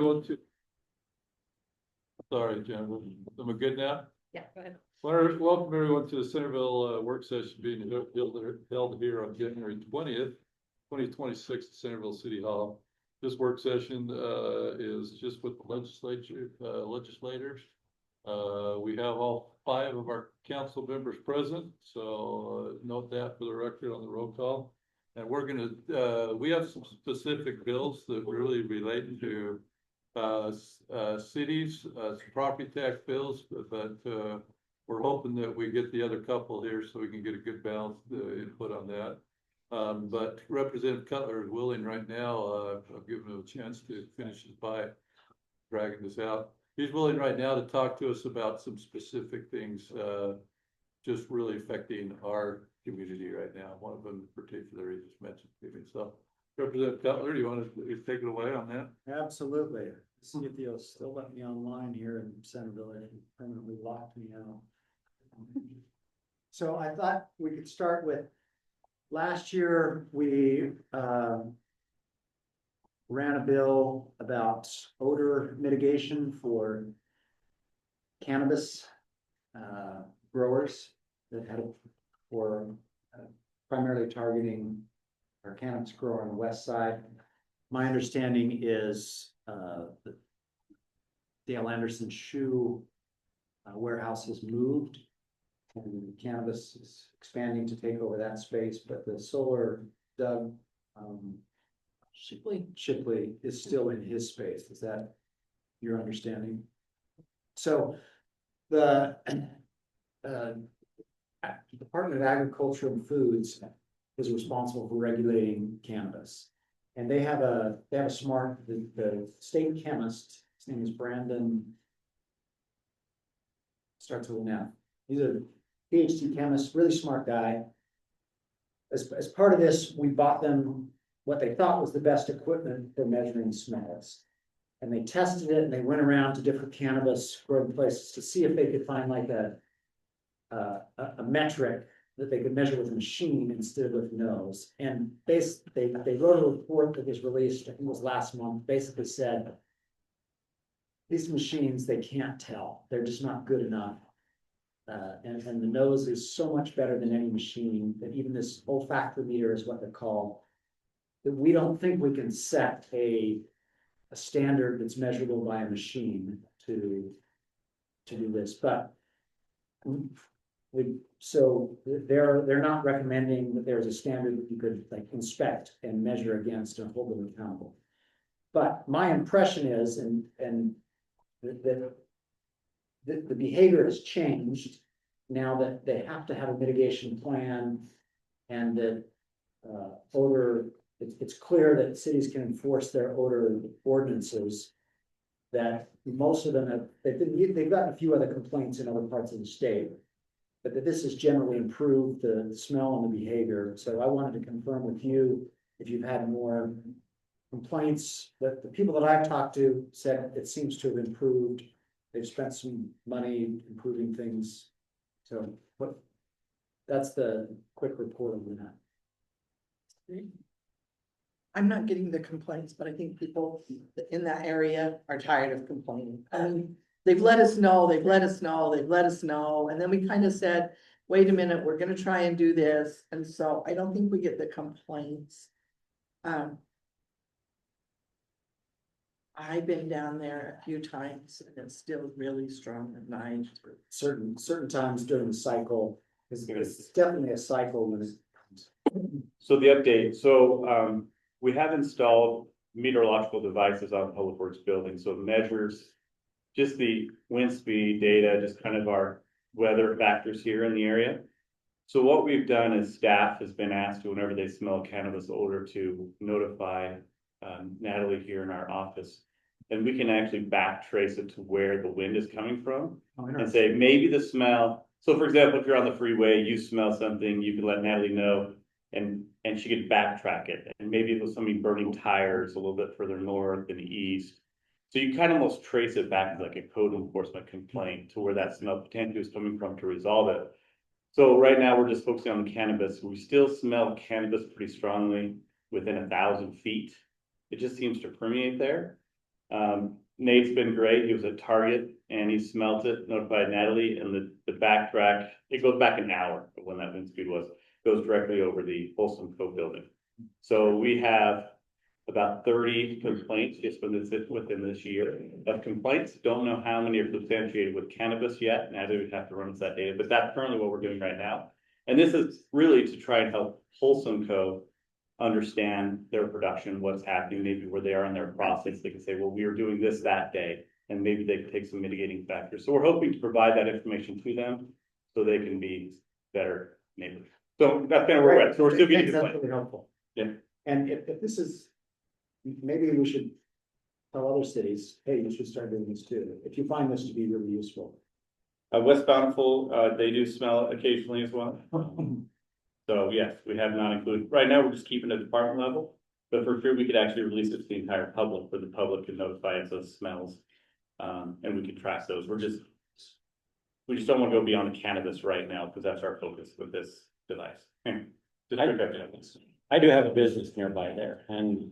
going to, sorry, Jennifer, am I good now? Yeah, go ahead. Welcome everyone to the Centerville work session being held here on January 20th, 2026 at Centerville City Hall. This work session is just with the legislators. We have all 5 of our council members present, so note that for the record on the roll call. And we're gonna, we have some specific bills that really relate to cities, some property tax bills, but we're hoping that we get the other couple here so we can get a good balanced input on that. But Representative Cutler is willing right now. I've given him a chance to finish his pie, dragging this out. He's willing right now to talk to us about some specific things, just really affecting our community right now. One of them in particular he just mentioned to me. So, Representative Cutler, do you want to take it away on that? Absolutely. See if you'll still let me online here in Centerville. They permanently locked me out. So I thought we could start with last year. We ran a bill about odor mitigation for cannabis growers that had for primarily targeting our cannabis grower on the west side. My understanding is the Dale Anderson shoe warehouse has moved, and cannabis is expanding to take over that space, but the solar Doug Shipley is still in his space. Is that your understanding? So the Department of Agriculture and Foods is responsible for regulating cannabis. And they have a smart, the state chemist, his name is Brandon, starts with an F. He's a PhD chemist, really smart guy. As part of this, we bought them what they thought was the best equipment for measuring smells. And they tested it and they went around to different cannabis growing places to see if they could find like a metric that they could measure with a machine instead of with nose. And they wrote a report that was released, I think it was last month, basically said, these machines, they can't tell. They're just not good enough. And the nose is so much better than any machine that even this olfactometer is what they're called, that we don't think we can set a standard that's measurable by a machine to do this. But so they're not recommending that there's a standard that you could like inspect and measure against and hold them accountable. But my impression is, and that the behavior has changed now that they have to have a mitigation plan, and that odor, it's clear that cities can enforce their odor ordinances. That most of them have, they've gotten a few other complaints in other parts of the state, but that this has generally improved the smell and the behavior. So I wanted to confirm with you if you've had more complaints. That the people that I've talked to said it seems to have improved. They've spent some money improving things. So that's the quick report on that. I'm not getting the complaints, but I think people in that area are tired of complaining. I mean, they've let us know, they've let us know, and then we kind of said, wait a minute, we're gonna try and do this. And so I don't think we get the complaints. I've been down there a few times and it's still really strong at night. Certain times during the cycle, it's definitely a cycle when it's. So the update, so we have installed meteorological devices on public works buildings, so it measures just the wind speed data, just kind of our weather factors here in the area. So what we've done is staff has been asked to, whenever they smell cannabis odor, to notify Natalie here in our office, and we can actually back trace it to where the wind is coming from, and say maybe the smell. So for example, if you're on the freeway, you smell something, you can let Natalie know, and she could backtrack it. And maybe it was somebody burning tires a little bit further north and east. So you kind of almost trace it back as like a code enforcement complaint to where that smell potentially is coming from to resolve it. So right now we're just focusing on the cannabis. We still smell cannabis pretty strongly within 1,000 feet. It just seems to permeate there. Nate's been great. He was at Target and he smelt it, notified Natalie, and the backtrack, it goes back an hour of when that wind speed was, goes directly over the Folsom Cove building. So we have about 30 complaints just within this year of complaints. Don't know how many are substantiated with cannabis yet. Natalie would have to run us that data, but that's currently what we're doing right now. And this is really to try and help Folsom Cove understand their production, what's happening, maybe where they are in their process. They can say, well, we were doing this that day, and maybe they can take some mitigating factors. So we're hoping to provide that information to them so they can be better neighbors. So that's kind of where we're at. So we're still getting That's to play. really helpful. Yeah. And if this is, maybe we should tell other cities, hey, you should start doing this too, if you find this to be really useful. West Bountiful, they do smell it occasionally as well. So yes, we have not included, right now, we're just keeping it at department level, but for sure, we could actually release it to the entire public, where the public can notify us of smells. And we can track those, we just don't want to go beyond the cannabis right now, because that's our focus with this device. I do have a business nearby there, and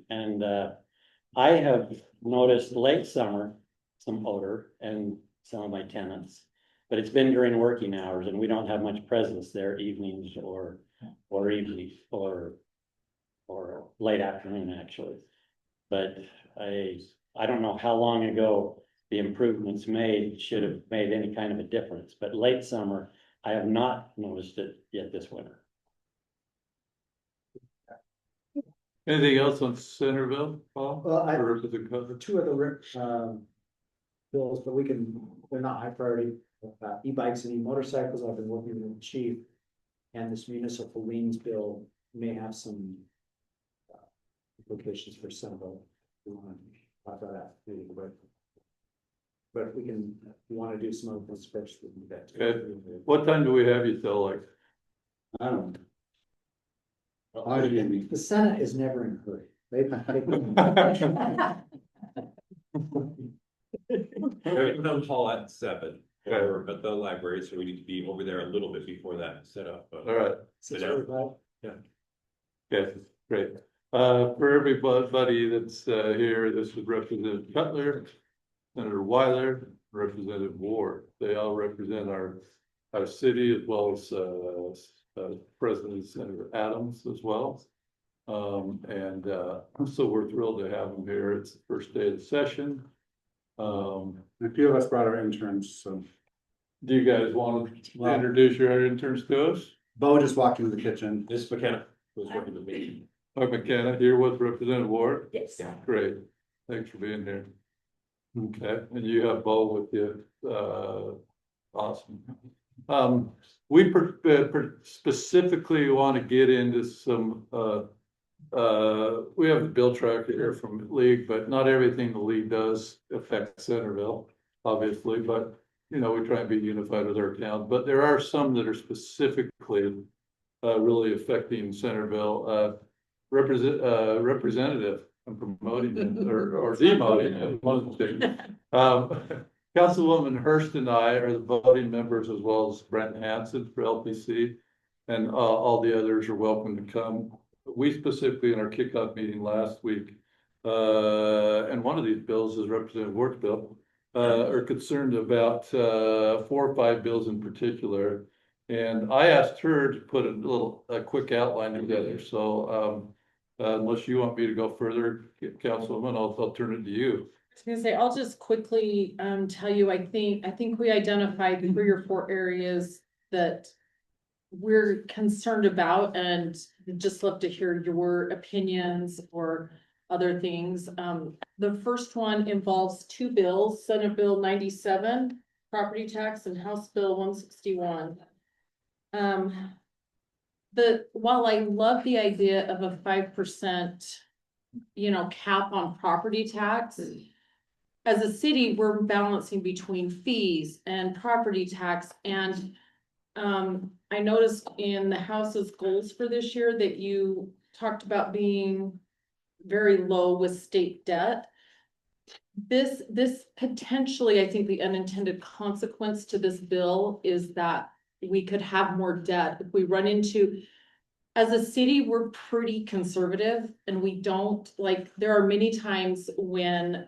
I have noticed late summer some odor and some of my tenants. But it's been during working hours and we don't have much presence there evenings or evenings or late afternoon actually. But I don't know how long ago the improvements made should have made any kind of a difference, but late summer, I have not noticed it yet this winter. Anything else on Centerville, Paul? Well, Or does it cover? Two other bills, but they're not high priority. E-bikes and e-motorcycles, I've been working with the chief, and this municipal liens bill may have some implications for Centerville. We want to talk about that really quick. But if we can, if you want to do some of this first, we can do that. Okay. What time do we have you till, like? I don't The Senate is never in a hurry. We're gonna call at 7, or at the library, so we need to be over there a little bit before that set up. All right, 6:45? okay, great. For everybody that's here, this is Representative Cutler, Senator Weiler, Representative Ward. They all represent our city, as well as President Senator Adams as well. So we're thrilled to have them here. It's the first day of the session. A few of us brought our interns, so. Do you guys want to introduce your interns to us? Bo just walked into the kitchen. This McKenna was working with me. Mark McKenna here with Representative Ward. Yes. Great, thanks for being here. Okay, and you have Bo with you, awesome. We specifically want to get into some, we have the bill tracker here from League, but not everything the League does affects Centerville, obviously, but we try and be unified with our town, but there are some that are specifically really affecting Centerville. Representative, I'm promoting it or demoting it, one of the things. Councilwoman Hurst and I are the voting members, as well as Brent Hansen for LPC, and all the others are welcome to come. We specifically in our kickoff meeting last week, and one of these bills is Representative Ward's bill, are concerned about 4 or 5 bills in particular. And I asked her to put a quick outline together. So unless you want me to go further, Councilwoman, I'll turn it to you. I was gonna say, I'll just quickly tell you, I think we identified 3 or 4 areas that we're concerned about, and just love to hear your opinions or other things. The first one involves 2 bills, Senate Bill 97, property tax, and House Bill 161. While I love the idea of a 5%, cap on property tax, as a city, we're balancing between fees and property tax. And I noticed in the House's goals for this year that you talked about being very low with state debt. This potentially, I think the unintended consequence to this bill is that we could have more debt if we run into as a city, we're pretty conservative and we don't like, there are many times when,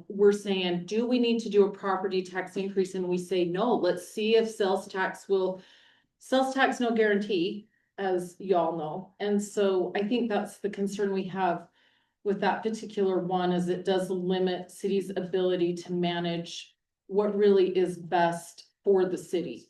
we're saying, do we need to do a property tax increase? And we say, no, let's see if sales tax, no guarantee, as y'all know. And so I think that's the concern we have with that particular one, is it does limit city's ability to manage what really is best for the city.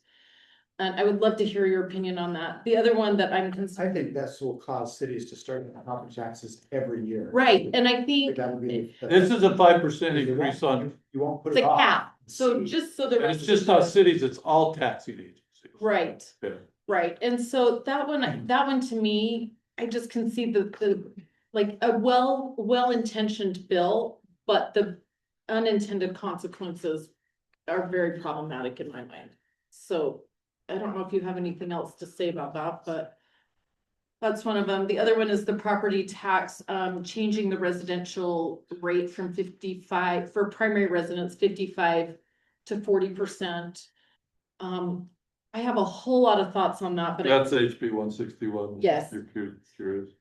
And I would love to hear your opinion on that. The other one that I'm concerned. I think that's will cause cities to start property taxes every year. Right, and I think That would be. This is a 5% increase on, You won't put it's it a off. cap, so just so the and rest it's of just the- not cities, it's all taxing agencies. Right, Yeah. right, and so that one to me, I just can see the, like, a well-intentioned bill, but the unintended consequences are very problematic in my mind. So I don't know if you have anything else to say about that, but that's one of them. The other one is the property tax, changing the residential rate from 55 for primary residents, 55 to 40%. I have a whole lot of thoughts on that, but That's HB 161. Yes. You're curious.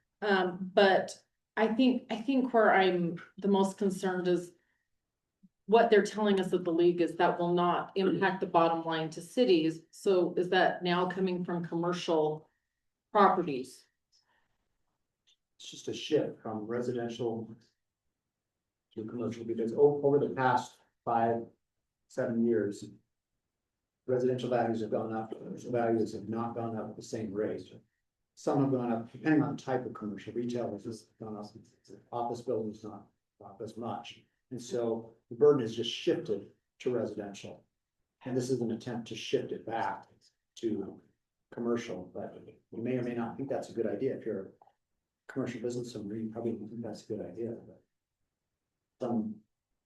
but I think where I'm the most concerned is what they're telling us at the league is that will not impact the bottom line to cities. So is that now coming from commercial properties? It's just a shift from residential to commercial, because over the past 5-7 years, residential values have gone up, commercial values have not gone up at the same rate. Some have gone up, depending on the type of commercial. Retail has gone up, office buildings not as much. And so the burden has just shifted to residential. And this is an attempt to shift it back to commercial, but you may or may not think that's a good idea. If you're a commercial business owner, you probably don't think that's a good idea, but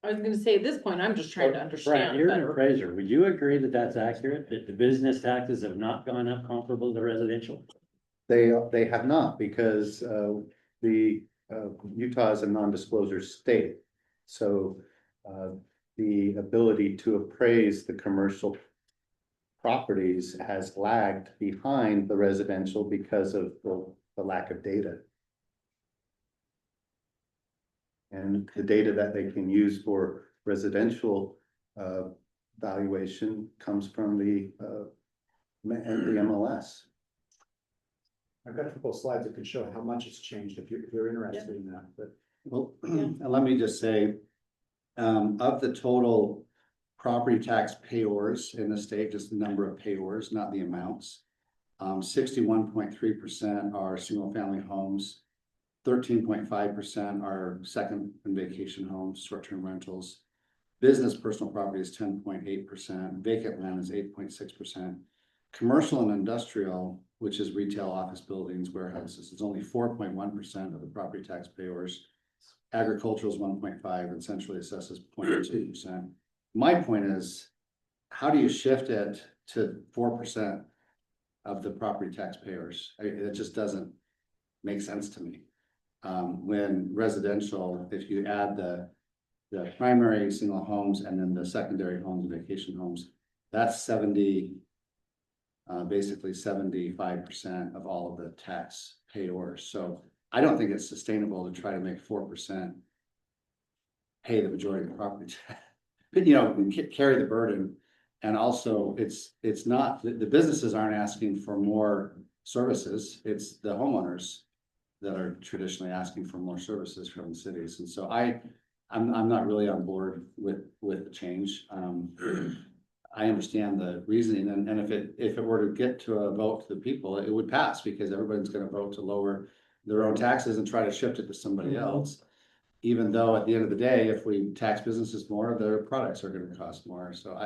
I was gonna say at this point, I'm just trying to Brad, understand you're an better. appraiser. Would you agree that that's accurate, that the business taxes have not gone up comparable to residential? They have not, because the Utah is a non-disclosure state. So the ability to appraise the commercial properties has lagged behind the residential because of the lack of data. And the data that they can use for residential valuation comes from the MLS. I've got a couple of slides that can show how much it's changed if you're interested in that, but. Well, let me just say, of the total property tax payors in the state, just the number of payors, not the amounts. 61.3% are single family homes, 13.5% are second and vacation homes, short-term rentals. Business personal property is 10.8%, vacant land is 8.6%. Commercial and industrial, which is retail, office buildings, warehouses, is only 4.1% of the property tax payors. Agricultural is 1.5% and centrally assesses 0.2%. My point is, how do you shift it to 4% of the property tax payers? It just doesn't make sense to me. When residential, if you add the primary single homes and then the secondary homes, vacation homes, that's basically 75% of all of the tax payors. So I don't think it's sustainable to try to make 4% pay the majority of the property tax. But carry the burden. And also it's not, the businesses aren't asking for more services, it's the homeowners that are traditionally asking for more services from the cities. And so I'm not really on board with the change. I understand the reasoning, and if it were to get to a vote to the people, it would pass, because everybody's gonna vote to lower their own taxes and try to shift it to somebody else. Even though at the end of the day, if we tax businesses more, their products are gonna cost more. So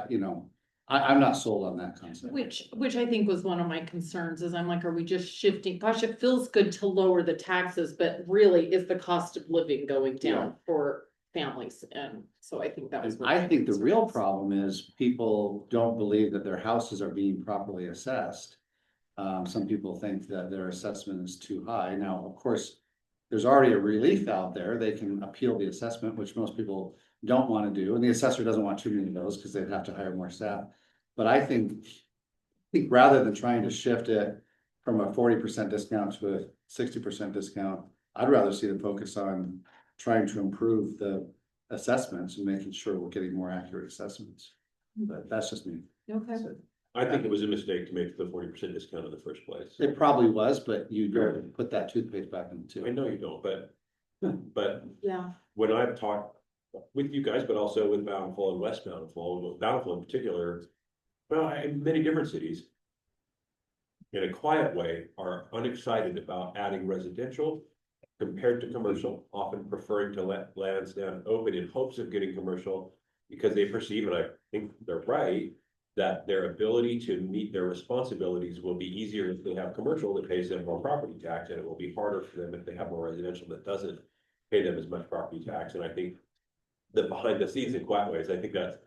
I'm not sold on that concept. Which I think was one of my concerns, is I'm like, are we just shifting? Gosh, it feels good to lower the taxes, but really is the cost of living going down for families? And so I think that was. I think the real problem is people don't believe that their houses are being properly assessed. Some people think that their assessment is too high. Now, of course, there's already a relief out there. They can appeal the assessment, which most people don't want to do. And the assessor doesn't want too many of those because they'd have to hire more staff. But I think rather than trying to shift it from a 40% discount to a 60% discount. I'd rather see them focus on trying to improve the assessments and making sure we're getting more accurate assessments. But that's just me. Okay. So, I think it was a mistake to make the 40% discount in the first place. it probably was, but you don't put that toothpaste back in the tube. I know you don't, but Yeah, when I've talked with you guys, but also with Bountiful and West Bountiful, with Bountiful in particular, well, in many different cities, in a quiet way, are unexcited about adding residential compared to commercial, often preferring to let land stand open in hopes of getting commercial, because they perceive, and I think they're right, that their ability to meet their responsibilities will be easier if they have commercial that pays them more property tax, and it will be harder for them if they have more residential that doesn't pay them as much property tax. And I think that behind the scenes in quiet ways, I think that's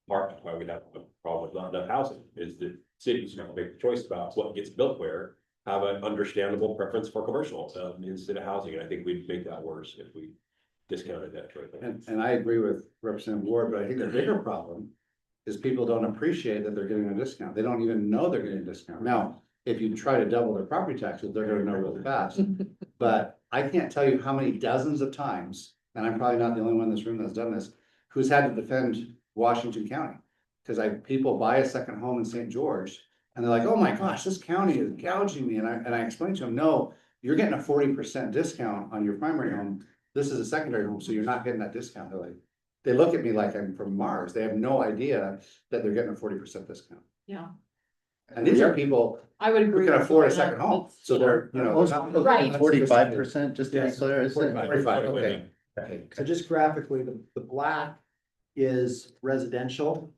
part of why we have a problem with not enough housing, is that cities have to make the choice about what gets built where, have an understandable preference for commercial instead of housing. And I think we'd make that worse if we discounted that. And I agree with Representative Ward, but I think the bigger problem is people don't appreciate that they're getting a discount. They don't even know they're getting a discount. Now, if you try to double their property taxes, they're gonna know real fast. But I can't tell you how many dozens of times, and I'm probably not the only one in this room that's done this, who's had to defend Washington County. Cause people buy a second home in St. George and they're like, oh my gosh, this county is gouging me. And I explained to them, no, you're getting a 40% discount on your primary home. This is a secondary home, so you're not getting that discount. They're like, they look at me like I'm from Mars. They have no idea that they're getting a 40% discount. yeah, And these are people I would who agree. can with afford a that. second home. That's- So they're, you know. Right. 45%, just to be clear, is it? 45, okay. So just graphically, the black is residential.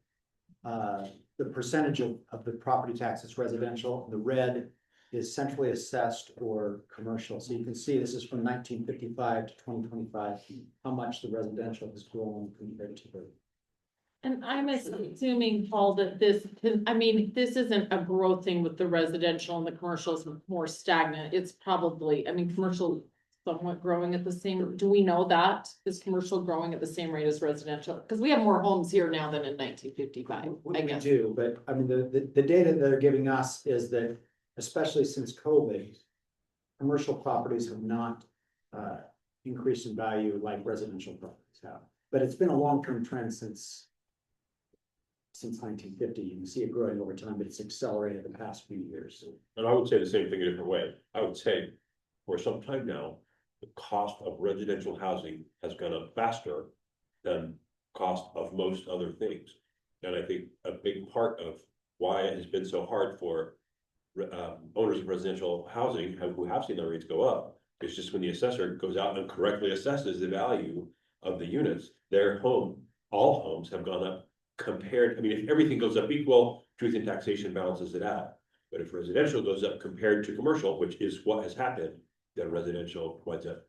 The percentage of the property tax is residential, the red is centrally assessed or commercial. So you can see this is from 1955 to 2025, how much the residential has grown compared to the. And I'm assuming, Paul, that this isn't a growth thing with the residential and the commercial is more stagnant. It's probably, commercial somewhat growing at the same, do we know that? Is commercial growing at the same rate as residential? Because we have more homes here now than in 1955, I We guess. do, but I mean, the data they're giving us is that, especially since COVID, commercial properties have not increased in value like residential properties have. But it's been a long-term trend since 1950. You can see it growing over time, but it's accelerated the past few years. And I would say the same thing a different way. I would say for some time now, the cost of residential housing has gone up faster than cost of most other things. And I think a big part of why it has been so hard for owners of residential housing who have seen their rates go up is just when the assessor goes out and correctly assesses the value of the units, all homes have gone up compared. I mean, if everything goes up equal, truth in taxation balances it out. But if residential goes up compared to commercial, which is what has happened, then residential winds up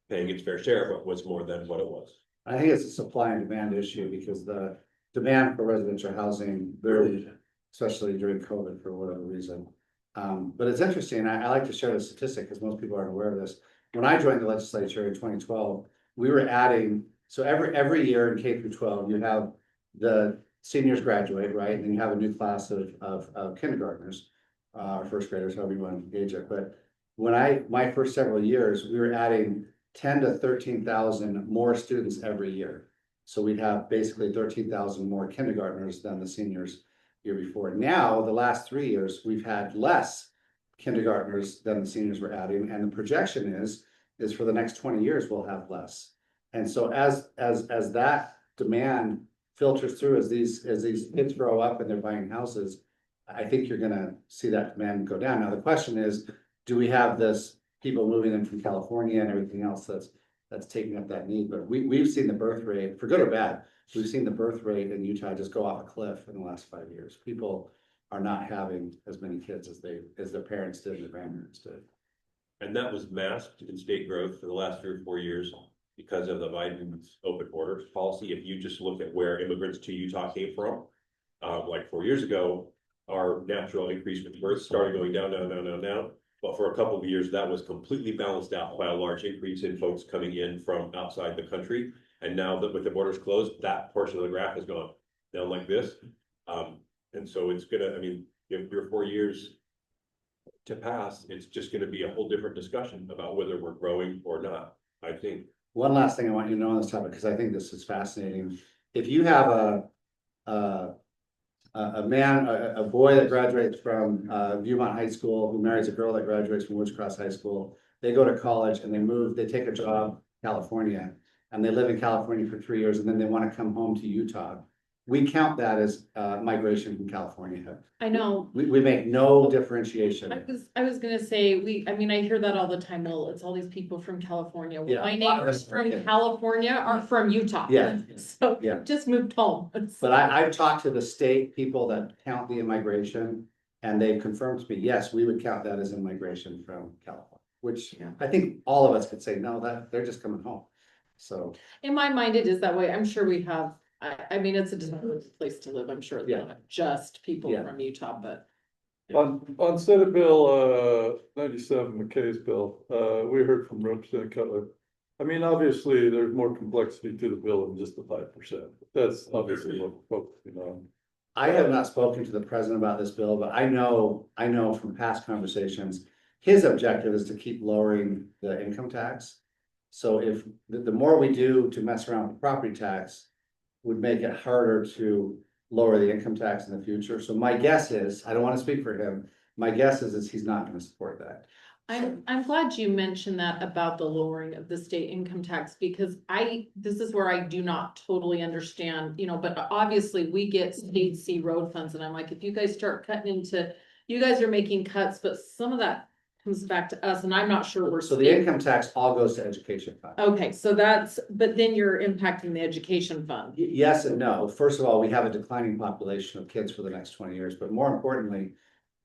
paying its fair share, but was more than what it was. I think it's a supply and demand issue because the demand for residential housing very, especially during COVID for whatever reason. But it's interesting. I like to share the statistic because most people aren't aware of this. When I joined the legislature in 2012, we were adding, so every year in K through 12, you have the seniors graduate, right? And then you have a new class of kindergartners, or first graders, however you want to gauge it. But when my first several years, we were adding 10 to 13,000 more students every year. So we'd have basically 13,000 more kindergartners than the seniors year before. Now, the last 3 years, we've had less kindergartners than the seniors were adding. And the projection is for the next 20 years, we'll have less. And so as that demand filters through, as these kids grow up and they're buying houses, I think you're gonna see that demand go down. Now, the question is, do we have this people moving in from California and everything else that's taking up that need? But we've seen the birth rate, for good or bad, we've seen the birth rate in Utah just go off a cliff in the last 5 years. People are not having as many kids as their parents did and their grandparents did. And that was masked in state growth for the last 3 or 4 years because of the Biden's open borders policy. If you just look at where immigrants to Utah came from, like 4 years ago, our natural increase with births started going down. But for a couple of years, that was completely balanced out by a large increase in folks coming in from outside the country. And now that with the borders closed, that portion of the graph has gone down like this. And so it's gonna, if your 4 years, to pass, it's just gonna be a whole different discussion about whether we're growing or not, I think. One last thing I want you to know on this topic, because I think this is fascinating. If you have a man, a boy that graduates from Viewmont High School, who marries a girl that graduates from Woods Cross High School, they go to college and they take a job in California, and they live in California for 3 years, and then they want to come home to Utah. We count that as migration from California. I know. We make no differentiation. I was gonna say, I mean, I hear that all the time, well, it's all these people from California. Well, Yeah. my neighbors from California are from Utah. Yeah. So Yeah. just moved home. But I've talked to the state people that count the immigration, and they've confirmed to me, yes, we would count that as immigration from California, which Yeah. I think all of us could say, no, that they're just coming home. So, In my mind, it is that way. I'm sure we have, I mean, it's a desirable place to live. I'm sure it's Yeah. not just people Yeah. from Utah, but. On Senate Bill 97, McKay's bill, we heard from Representative Cutler. I mean, obviously, there's more complexity to the bill than just the 5%. That's obviously what we're focusing on. I have not spoken to the president about this bill, but I know from past conversations, his objective is to keep lowering the income tax. So if the more we do to mess around with property tax would make it harder to lower the income tax in the future. So my guess is, I don't want to speak for him, my guess is he's not going to support that. I'm glad you mentioned that about the lowering of the state income tax, because this is where I do not totally understand, but obviously we get state C road funds, and I'm like, if you guys start cutting into, you guys are making cuts, but some of that comes back to us, and I'm not sure we're. So the income tax all goes to education fund. Okay, so but then you're impacting the education fund. Yes and no. First of all, we have a declining population of kids for the next 20 years, but more importantly,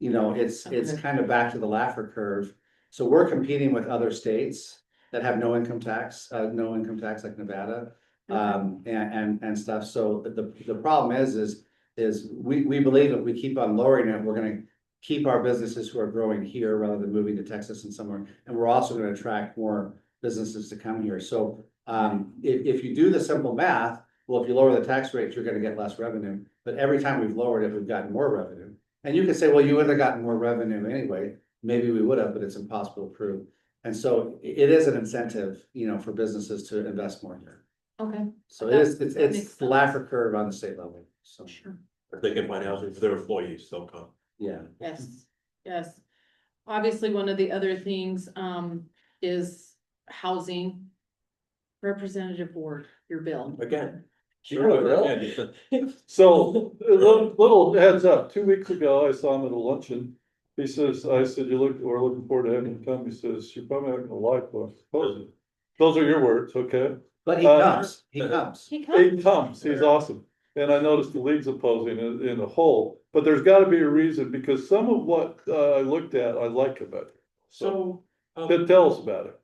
it's kind of back to the Laffer curve. So we're competing with other states that have no income tax like Nevada, and stuff. So the problem is we believe if we keep on lowering it, we're gonna keep our businesses who are growing here rather than moving to Texas and somewhere. And we're also gonna attract more businesses to come here. So if you do the simple math, well, if you lower the tax rate, you're gonna get less revenue. But every time we've lowered it, we've gotten more revenue. And you can say, well, you would have gotten more revenue anyway. Maybe we would have, but it's impossible to prove. And so it is an incentive, for businesses to invest more here. Okay. So That it's makes the sense. Laffer curve on the state level. So, Sure. If they can find housing for their employees, they'll come. yeah. Yes, yes. Obviously, one of the other things, is housing. Representative Ward, your bill. Again. Sure, Again. So, a little heads up, 2 weeks ago, I saw him at a luncheon. I said, we're looking forward to having him come. He says, you're probably not gonna like us. Those are your words, okay? But he comes. He comes. He comes, he's awesome. And I noticed the league's opposing in a whole, but there's gotta be a reason, because some of what I looked at, I like about it. So, Tell us about it.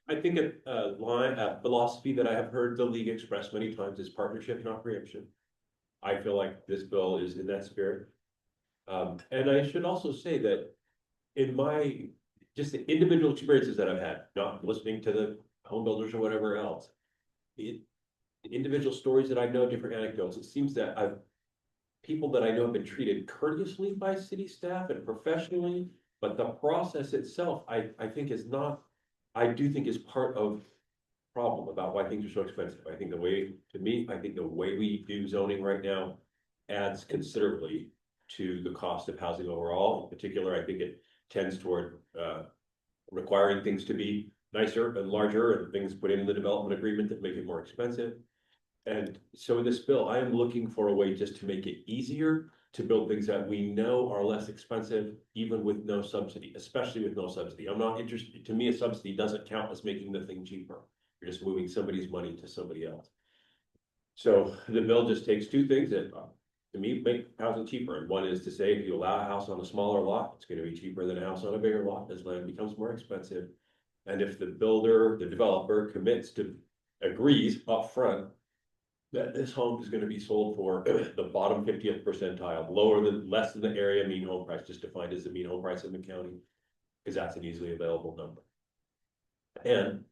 I think a philosophy that I have heard the league express many times is partnership, not preemption. I feel like this bill is in that spirit. And I should also say that in my, just the individual experiences that I've had, not listening to the home builders or whatever else. The individual stories that I know, different anecdotes, it seems that people that I know have been treated courteously by city staff and professionally, but the process itself, I do think is part of the problem about why things are so expensive. I think the way we do zoning right now adds considerably to the cost of housing overall. In particular, I think it tends toward requiring things to be nicer and larger, and things put in the development agreement that make it more expensive. And so in this bill, I am looking for a way just to make it easier to build things that we know are less expensive, even with no subsidy, especially with no subsidy. I'm not interested, to me, a subsidy doesn't count as making the thing cheaper. You're just moving somebody's money to somebody else. So the bill just takes two things that, to me, make housing cheaper. And one is to say, if you allow a house on a smaller lot, it's gonna be cheaper than a house on a bigger lot as land becomes more expensive. And if the developer agrees upfront that this home is gonna be sold for the bottom 50th percentile, less than the area mean home price, just defined as the mean home price in the county, because that's an easily available number. And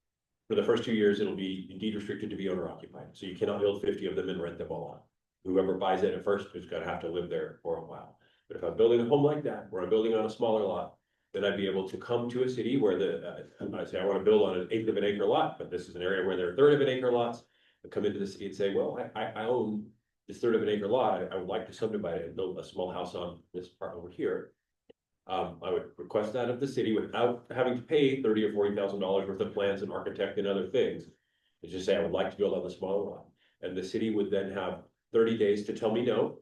for the first 2 years, it'll be deed restricted to be owner occupied. So you cannot build 50 of them and rent them all out. Whoever buys it at first is gonna have to live there for a while. But if I'm building a home like that, where I'm building on a smaller lot, then I'd be able to come to a city where I say I want to build on an eighth of an acre lot, but this is an area where there are third of an acre lots. I come into the city and say, well, I own this third of an acre lot, I would like to subdivide it and build a small house on this part over here. I would request that of the city without having to pay $30,000 or $40,000 worth of plans and architect and other things. And just say, I would like to build on the smaller lot. And the city would then have 30 days to tell me no.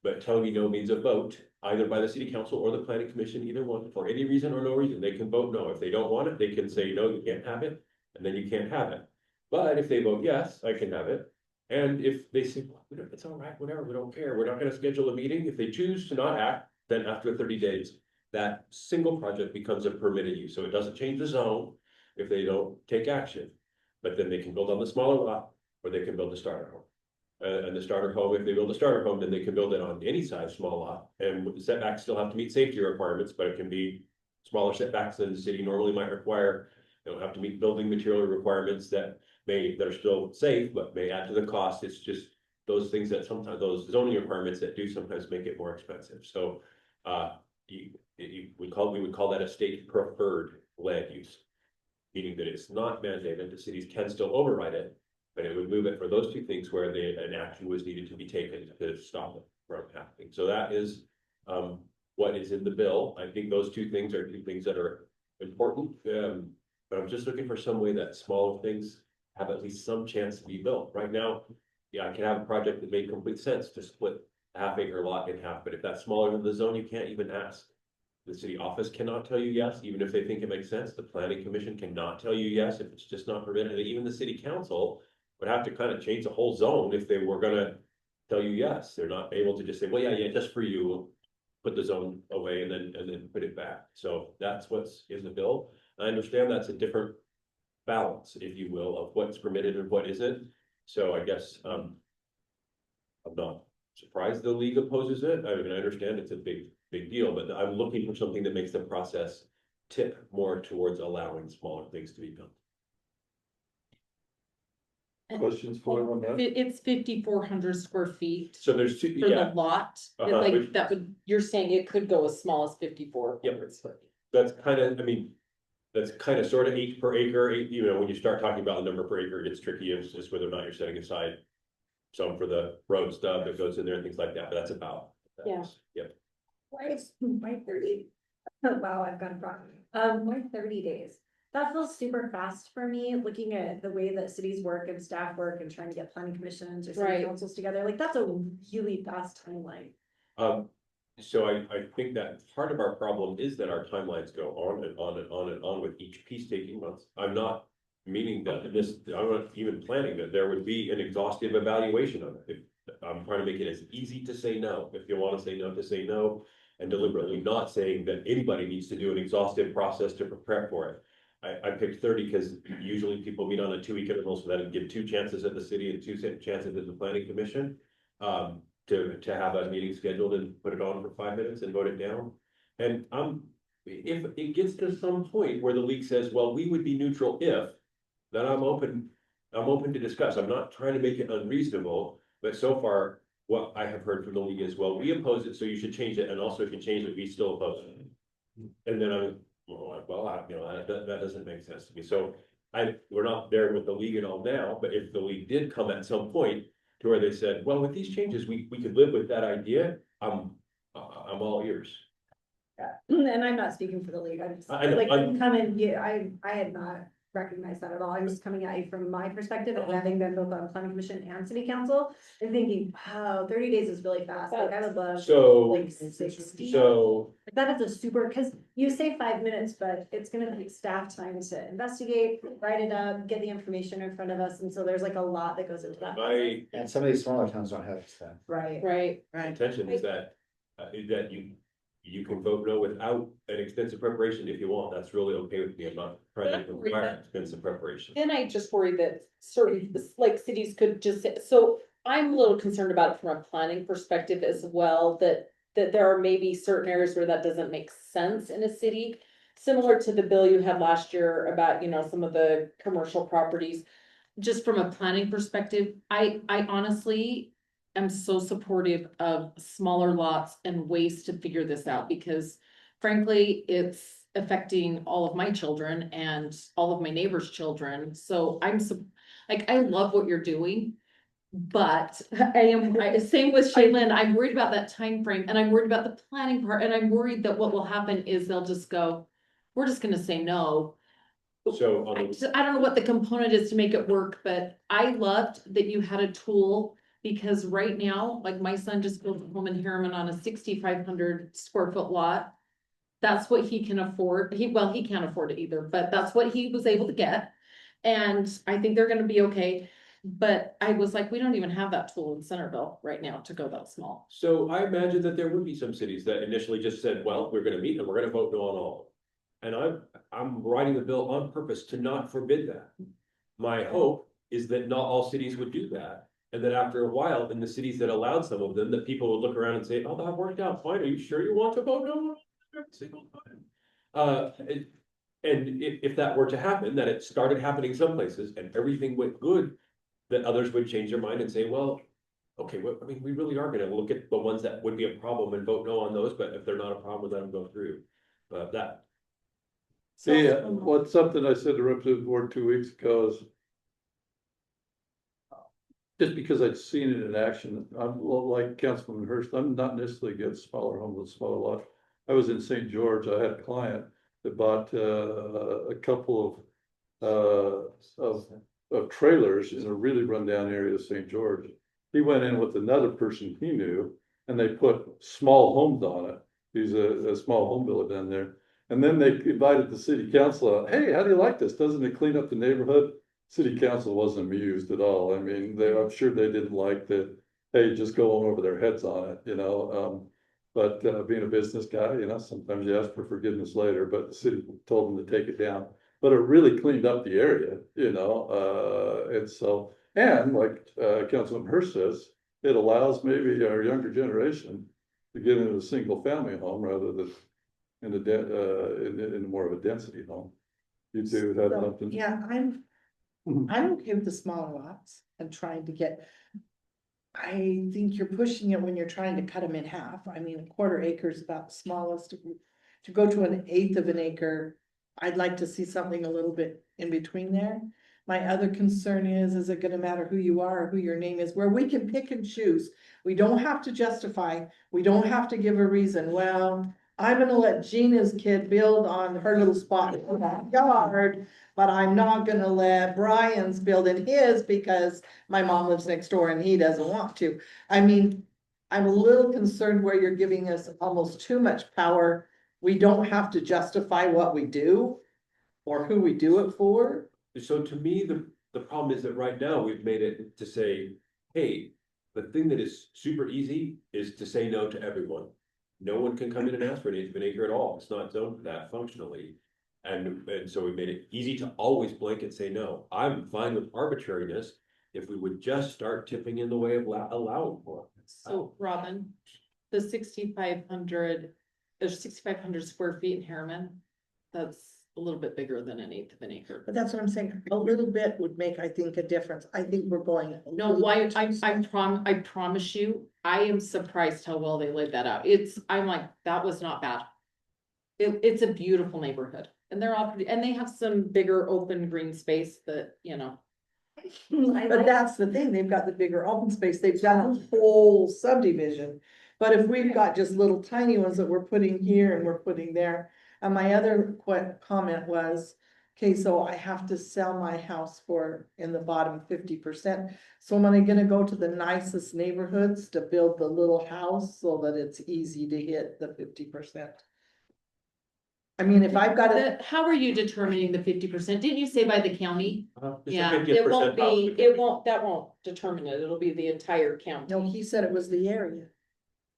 But telling me no means a vote, either by the city council or the planning commission, either one, for any reason or no reason, they can vote no. If they don't want it, they can say, no, you can't have it, and then you can't have it. But if they vote yes, I can have it. And if they say, well, it's all right, whatever, we don't care, we're not gonna schedule a meeting. If they choose to not act, then after 30 days, that single project becomes a permitted use. So it doesn't change the zone if they don't take action. But then they can build on the smaller lot, or they can build a starter home. And the starter home, if they build a starter home, then they can build it on any size small lot. And the setbacks still have to meet safety requirements, but it can be smaller setbacks than the city normally might require. They don't have to meet building material requirements that are still safe, but may add to the cost. It's just those things that sometimes, those zoning requirements that do sometimes make it more expensive. So we would call that a state preferred land use. Meaning that it's not mandated, the cities can still override it, but it would move it for those two things where an action was needed to be taken to stop it from happening. So that is what is in the bill. I think those two things are two things that are important. But I'm just looking for some way that smaller things have at least some chance to be built. Right now, yeah, I can have a project that made complete sense to split a half-acre lot in half, but if that's smaller than the zone, you can't even ask. The city office cannot tell you yes, even if they think it makes sense. The planning commission cannot tell you yes if it's just not permitted. Even the city council would have to kind of change the whole zone if they were gonna tell you yes. They're not able to just say, well, yeah, just for you, we'll put the zone away and then put it back. So that's what's in the bill. I understand that's a different balance, if you will, of what's permitted and what isn't. So I guess I'm not surprised the league opposes it. I mean, I understand it's a big deal, but I'm looking for something that makes the process tip more towards allowing smaller things to be built. Questions for him on that? It's 5,400 square feet So there's two, for the yeah, lot, which- that would, you're saying it could go as small as 54. Yep. That's kind of, I mean, that's kind of sort of each per acre, you know, when you start talking about the number per acre, it gets tricky. It's just whether or not you're setting aside some for the road stuff that goes in there and things like that, but that's about. Yeah. Yep. Why is my 30? Wow, I've gone wrong. Why 30 days? That feels super fast for me, looking at the way that cities work and staff work and trying to get planning commissions or city Right. councils together. Like, that's a really fast timeline. So I think that part of our problem is that our timelines go on and on and on and on with each piece taking months. I'm not meaning that I'm not even planning that there would be an exhaustive evaluation of it. I'm trying to make it as easy to say no. If you want to say no, to say no, and deliberately not saying that anybody needs to do an exhaustive process to prepare for it. I picked 30 because usually people meet on a 2-week interval, so that would give 2 chances at the city and 2 chances at the planning commission. To have a meeting scheduled and put it on for 5 minutes and vote it down. And if it gets to some point where the league says, well, we would be neutral if, then I'm open to discuss. I'm not trying to make it unreasonable, but so far, what I have heard from the league is, well, we oppose it, so you should change it, and also if you change it, we still oppose it. And then that doesn't make sense to me. So we're not there with the league at all now, but if the league did come at some point to where they said, well, with these changes, we could live with that idea, I'm all ears. And I'm not speaking for the league. I'm just I know, like, I'm- I had not recognized that at all. I'm just coming at you from my perspective of having been both on planning commission and city council and thinking, wow, 30 days is really fast. Like, I would love So, like 60. so, Like, that is a super, because you say 5 minutes, but it's gonna take staff time to investigate, write it up, get the information in front of us, and so there's like a lot that goes into that. my And some of these smaller towns don't have staff. Right. Right. Right. intention is that you can vote no without an extensive preparation if you want. That's really okay with me. I'm not trying to require extensive preparation. Then I just worry that certain, like, cities could just, so I'm a little concerned about it from a planning perspective as well, that there are maybe certain areas where that doesn't make sense in a city. Similar to the bill you had last year about, some of the commercial properties. Just from a planning perspective, I honestly am so supportive of smaller lots and ways to figure this out, because frankly, it's affecting all of my children and all of my neighbors' children. So like, I love what you're doing. But same with Shaylin, I'm worried about that time frame, and I'm worried about the planning part, and I'm worried that what will happen is they'll just go, we're just gonna say no. So on I don't know what the component is to make it work, but I loved that you had a tool. Because right now, like my son just built a home in Harriman on a 6,500 square foot lot. That's what he can afford. He can't afford it either, but that's what he was able to get. And I think they're gonna be okay. But I was like, we don't even have that tool in Centerville right now to go that small. So I imagine that there would be some cities that initially just said, well, we're gonna meet and we're gonna vote no on all. And I'm writing the bill on purpose to not forbid that. My hope is that not all cities would do that. And that after a while, in the cities that allowed some of them, that people would look around and say, oh, that worked out fine. Are you sure you want to vote no on every single time? And if that were to happen, that it started happening some places and everything went good, that others would change their mind and say, well, okay, well, I mean, we really are gonna look at the ones that would be a problem and vote no on those, but if they're not a problem, let them go through. But that, Yeah, what's something I said to Representative Ward 2 weeks ago is just because I'd seen it in action, I'm like Councilman Hurst, I'm not necessarily against smaller homes with smaller lots. I was in St. George, I had a client that bought a couple of trailers in a really rundown area of St. George. He went in with another person he knew, and they put small homes on it. He's a small home builder down there. And then they invited the city council out. Hey, how do you like this? Doesn't it clean up the neighborhood? City council wasn't amused at all. I mean, I'm sure they didn't like that, hey, just going over their heads on it, you know? But being a business guy, you know, sometimes you ask for forgiveness later, but the city told them to take it down. But it really cleaned up the area, you know, and so, and like Councilman Hurst says, it allows maybe our younger generation to get into a single family home rather than in more of a density home. You do have So, something. yeah, I'm okay with the smaller lots and trying to get. I think you're pushing it when you're trying to cut them in half. I mean, a quarter acre is about the smallest. To go to an eighth of an acre, I'd like to see something a little bit in between there. My other concern is it gonna matter who you are or who your name is, where we can pick and choose? We don't have to justify, we don't have to give a reason. Well, I'm gonna let Gina's kid build on her little spot in the backyard, but I'm not gonna let Brian's build in his because my mom lives next door and he doesn't want to. I mean, I'm a little concerned where you're giving us almost too much power. We don't have to justify what we do or who we do it for. so to me, the problem is that right now we've made it to say, hey, the thing that is super easy is to say no to everyone. No one can come in and ask for an eighth of an acre at all. It's not zoned for that functionally. And so we made it easy to always blanket say no. I'm fine with arbitrariness if we would just start tipping in the way of allowing for it. So Robin, the 6,500, there's 6,500 square feet in Harriman. That's a little bit bigger than an eighth of an acre. But that's what I'm saying, a little bit would make, I think, a difference. I think we're going. No, why, I promise you, I am surprised how well they laid that out. I'm like, that was not bad. It's a beautiful neighborhood and they're all pretty, and they have some bigger open green space that, you know. But that's the thing, they've got the bigger open space, they've got a whole subdivision. But if we've got just little tiny ones that we're putting here and we're putting there. And my other comment was, okay, so I have to sell my house for in the bottom 50%. So am I gonna go to the nicest neighborhoods to build the little house so that it's easy to hit the 50%? I mean, if I've got a. How are you determining the 50%? Didn't you say by the county? Just a Yeah, 50% it won't house. be, that won't determine it. It'll be the entire county. No, he said it was the area.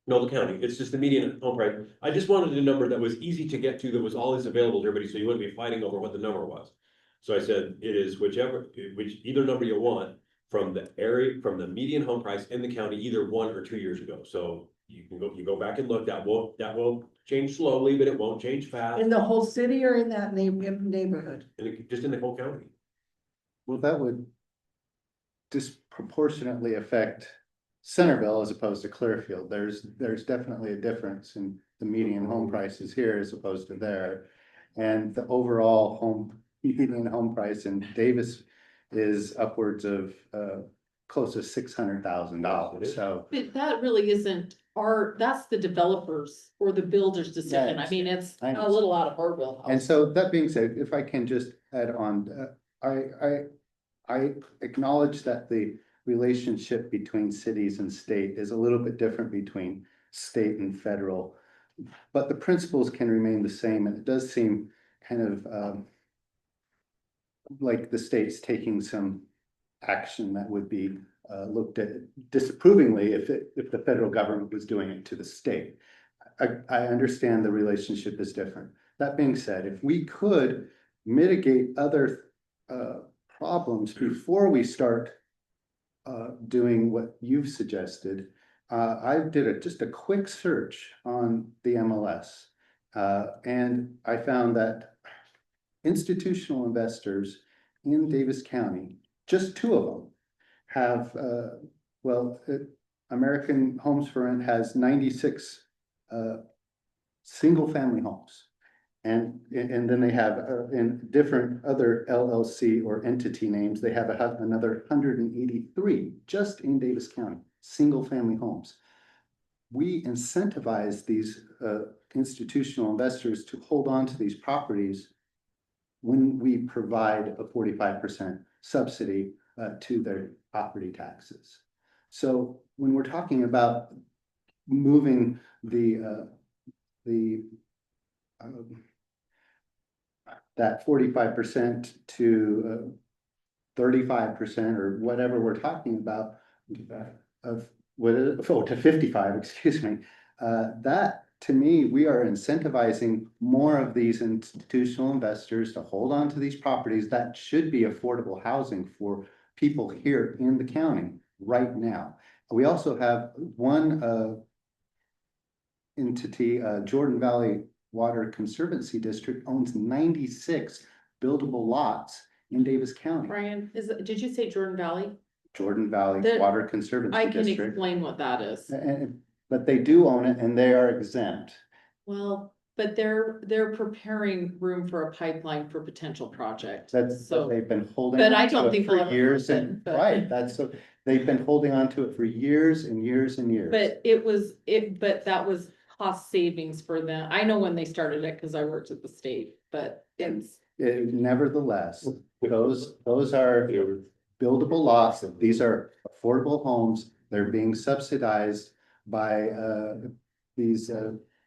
No, the county, it's just the median home price. I just wanted a number that was easy to get to, that was always available to everybody, so you wouldn't be fighting over what the number was. So I said, it is either number you want from the area, from the median home price in the county, either 1 or 2 years ago. So you go back and look, that will change slowly, but it won't change fast. In the whole city or in that neighborhood? Just in the whole county. Well, that would disproportionately affect Centerville as opposed to Clearfield. There's definitely a difference in the median home prices here as opposed to there. And the overall median home price in Davis is upwards of, close to $600,000, so. But that really isn't that's the developers or the builder's decision. I mean, it's I a little out of our wheelhouse. And so that being said, if I can just add on, I acknowledge that the relationship between cities and state is a little bit different between state and federal. But the principles can remain the same, and it does seem kind of like the state's taking some action that would be looked at disapprovingly if the federal government was doing it to the state. I understand the relationship is different. That being said, if we could mitigate other problems before we start doing what you've suggested, I did just a quick search on the MLS, and I found that institutional investors in Davis County, just two of them, have American Homes for Rent has 96 single family homes. And then they have in different other LLC or entity names, they have another 183 just in Davis County, single family homes. We incentivize these institutional investors to hold on to these properties when we provide a 45% subsidy to their property taxes. So when we're talking about moving that 45% to 35% or whatever we're talking about of to 55, excuse me. That to me, we are incentivizing more of these institutional investors to hold on to these properties that should be affordable housing for people here in the county right now. We also have one entity, Jordan Valley Water Conservancy District owns 96 buildable lots in Davis County. Brian, did you say Jordan Valley? Jordan Valley The- Water Conservancy I can District. explain what that is. But they do own it and they are exempt. Well, but they're preparing room for a pipeline for potential project. That's So, what they've been holding. but I on to don't it think for we'll ever years happen, and but- right, they've been holding on to it for years and years and years. but but that was cost savings for them. I know when they started it because I worked at the state, but it's. Nevertheless, those are buildable lots. These are affordable homes. They're being subsidized by these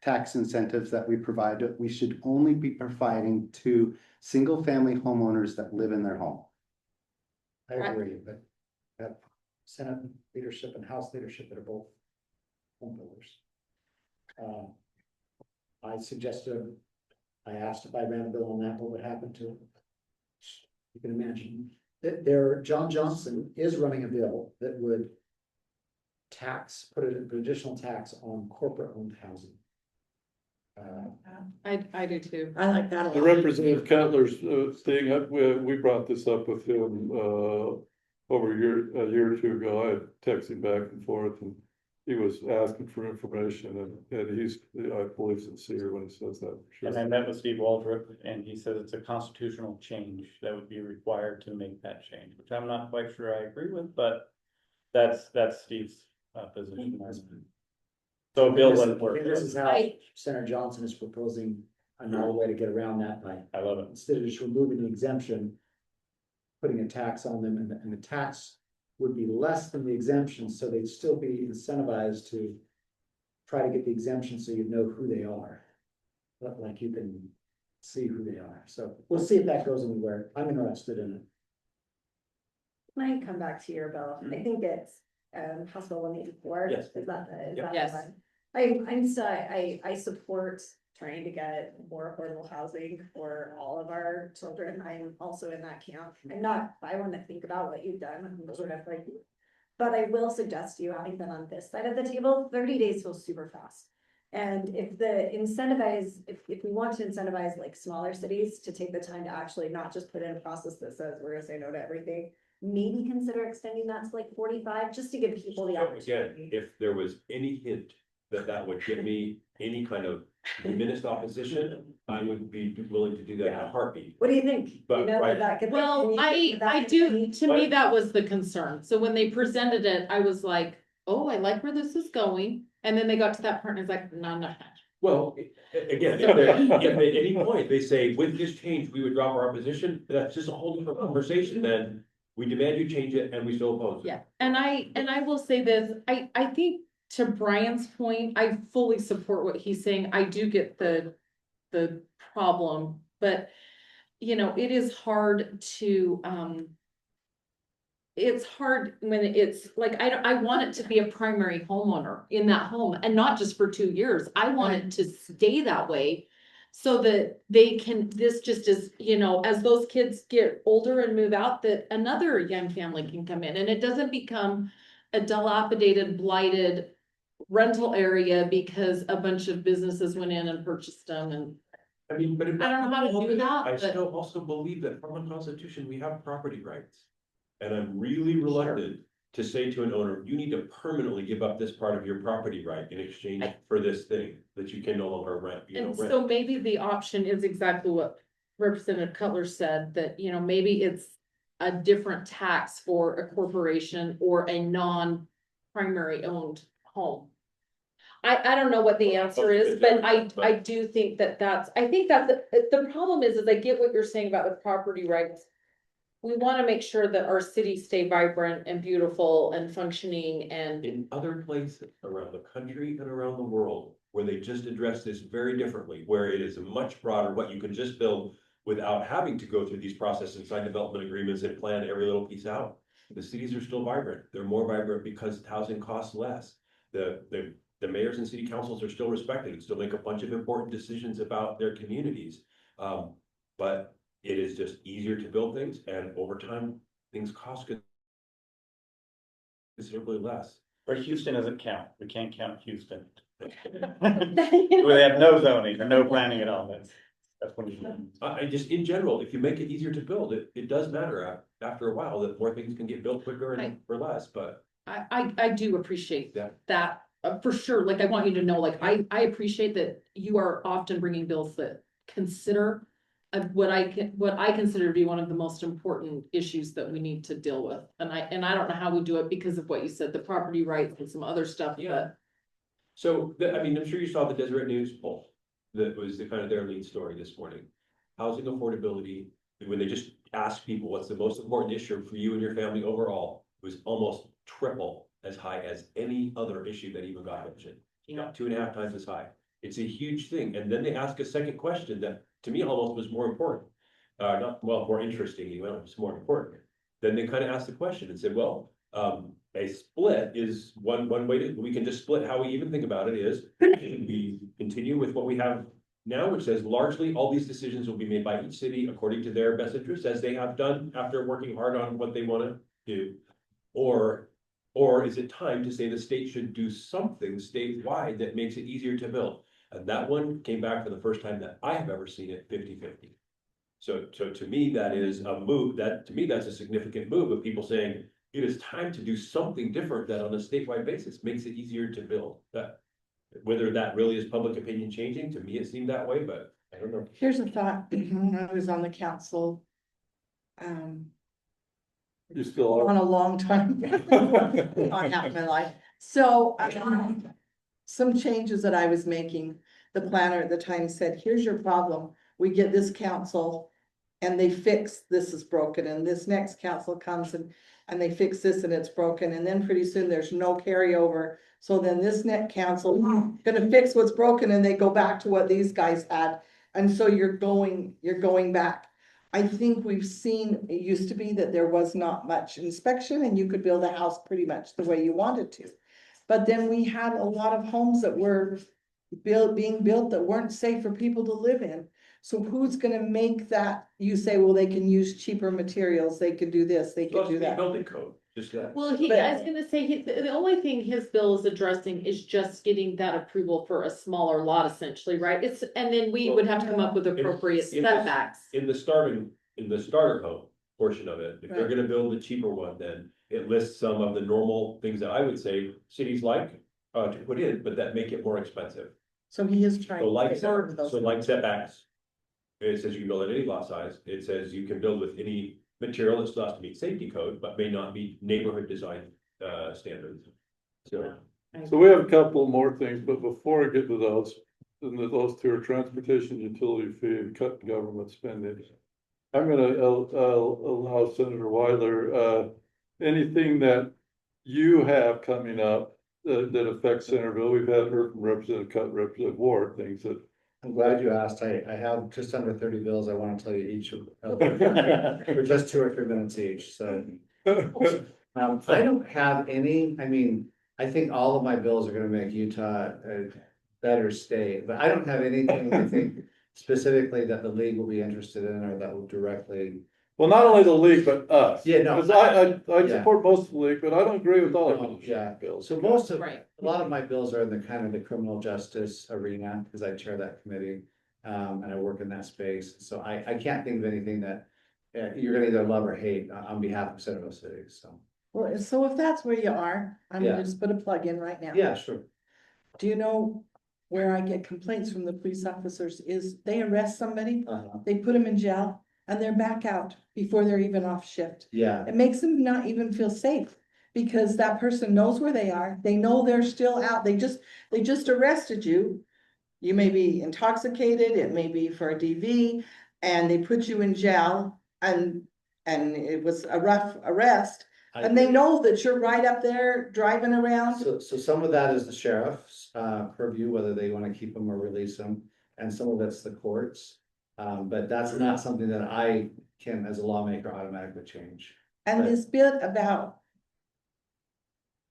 tax incentives that we provide. We should only be providing to single family homeowners that live in their home. I agree, but have Senate leadership and House leadership that are both home builders. I asked if I ran a bill on that, what would happen to it? You can imagine that John Johnson is running a bill that would put an additional tax on corporate owned housing. I do too. I like that a The lot. Representative Cutler's thing, we brought this up with him over a year or two ago. I texted him back and forth, and he was asking for information, and he's, I believe, sincere when he says that. for And sure. I met with Steve Waldrop, and he says it's a constitutional change that would be required to make that change, which I'm not quite sure I agree with, but that's Steve's position. So Bill wouldn't work. This is how Senator Johnson is proposing another way to get around that by, I love it. instead of just removing the exemption, putting a tax on them, and the tax would be less than the exemption, so they'd still be incentivized to try to get the exemption so you know who they are. But like you can see who they are. So we'll see if that goes anywhere. I'm interested in it. Might come back to your bill. I think it's House Bill 184. Yes. Is that the Yes. one? I support trying to get more affordable housing for all of our children. I'm also in that camp. I want to think about what you've done. I'm sort of like, but I will suggest to you, having been on this side of the table, 30 days feels super fast. And if we want to incentivize like smaller cities to take the time to actually not just put in a process that says we're gonna say no to everything, maybe consider extending that to like 45, just to give people the Again, opportunity. if there was any hint that would give me any kind of diminished opposition, I would be willing to do that in a heartbeat. What do you think? You But, know, right. that could- Well, can you I think that do, could- to me, that was the concern. So when they presented it, I was like, oh, I like where this is going. And then they got to that part and it's like, no. Well, again, if at any point they say, with this change, we would drop our opposition, that's just a whole different conversation, then we demand you change it and we still oppose it. Yeah, and I will say this, I think to Brian's point, I fully support what he's saying. I do get the problem, but you know, it is hard to, it's hard when it's like, I want it to be a primary homeowner in that home and not just for 2 years. I want it to stay that way. So that they can, this just is, you know, as those kids get older and move out, that another young family can come in and it doesn't become a dilapidated, blighted rental area because a bunch of businesses went in and purchased them and. I mean, but. I don't know how to do that, I but- still also believe that from the Constitution, we have property rights. And I'm really reluctant to say to an owner, you need to permanently give up this part of your property right in exchange for this thing that you can no longer rent, And rent. so maybe the option is exactly what Representative Cutler said, that, you know, maybe it's a different tax for a corporation or a non-primary owned home. I don't know what the answer is, but I do think that I think that the problem is I get what you're saying about the property rights. We want to make sure that our cities stay vibrant and beautiful and functioning and. In other places around the country and around the world, where they just address this very differently, where it is a much broader, what you can just build without having to go through these processes and sign development agreements and plan every little piece out. The cities are still vibrant. They're more vibrant because housing costs less. The mayors and city councils are still respected and still make a bunch of important decisions about their communities. But it is just easier to build things, and over time, things cost considerably less. Or Houston doesn't count. We can't count Houston. Where they have no zoning or no planning at all. That's what you mean. I just, in general, if you make it easier to build, it does matter after a while that more things can get built quicker and for less, but. I do appreciate Yeah. that, for sure, like, I want you to know, like, I appreciate that you are often bringing bills that consider. What I consider to be one of the most important issues that we need to deal with, and I don't know how we do it because of what you said, the property rights and some other stuff, but. So, I mean, I'm sure you saw the Deseret News poll, that was the kind of their lead story this morning. Housing affordability, when they just asked people, what's the most important issue for you and your family overall, it was almost triple as high as any other issue that even got mentioned. Yeah. 2.5 times as high. It's a huge thing, and then they ask a second question that to me almost was more important. More interesting, even, it was more important. Then they kind of asked the question and said, well, a split is one way we can just split how we even think about it is we continue with what we have now, which says largely all these decisions will be made by each city according to their best interests, as they have done after working hard on what they want to do. Or is it time to say the state should do something statewide that makes it easier to build? And that one came back for the first time that I have ever seen it 50-50. So to me, that is a move to me, that's a significant move of people saying it is time to do something different that on a statewide basis makes it easier to build. Whether that really is public opinion changing, to me, it seemed that way, but I don't know. Here's a thought, when I was on the council. You still On are. a long time, on half my life, so. Some changes that I was making, the planner at the time said, here's your problem, we get this council. And they fix, this is broken, and this next council comes and they fix this and it's broken, and then pretty soon there's no carryover. So then this next council gonna fix what's broken and they go back to what these guys had. And so you're going back. I think we've seen, it used to be that there was not much inspection and you could build a house pretty much the way you wanted to. But then we had a lot of homes that were being built that weren't safe for people to live in. So who's gonna make that, you say, well, they can use cheaper materials, they could do this, they could do that. Building code, just that. Well, I was gonna say, the only thing his bill is addressing is just getting that approval for a smaller lot essentially, right? And then we would have to come up with appropriate in this- setbacks. In the starter home portion of it, if they're Right. gonna build a cheaper one, then it lists some of the normal things that I would say cities like. to put in, but that make it more expensive. So he is trying. So like, to preserve those. so like setbacks. It says you can build at any lot size, it says you can build with any material that still has to meet safety code, but may not meet neighborhood design, standards. So, So we have a couple more things, but before I get to those, and those two are transportation utility fee and cut government spending. I'm gonna allow Senator Weiler, anything that you have coming up that affects Centerville. We've had heard from Representative Cut, Representative Ward, things that. I'm glad you asked. I have just under 30 bills. I want to tell you each of for just 2 or 3 minutes each, so. I don't have any, I mean, I think all of my bills are gonna make Utah a better state, but I don't have anything I think specifically that the league will be interested in or that will directly. Well, not only the league, but us. Yeah, no. Cause I Yeah. support most of the league, but I don't agree with all of No, them. yeah. Bills. So most of, Right. a lot of my bills are in the kind of the criminal justice arena, because I chair that committee. And I work in that space, so I can't think of anything that you're gonna either love or hate on behalf of Centerville City, so. Well, so if that's where you are, I'm Yeah. gonna just put a plug in right now. Yeah, sure. Do you know where I get complaints from the police officers is they arrest somebody, they put them in jail, and they're back out before they're even off shift. Yeah, It makes them not even feel safe, because that person knows where they are, they know they're still out, they just arrested you. You may be intoxicated, it may be for a DV, and they put you in jail, and it was a rough arrest. And they know that you're right up there driving around. So some of that is the sheriff's purview, whether they want to keep them or release them, and some of it's the courts. But that's not something that I can, as a lawmaker, automatically change. And Right. this bit about,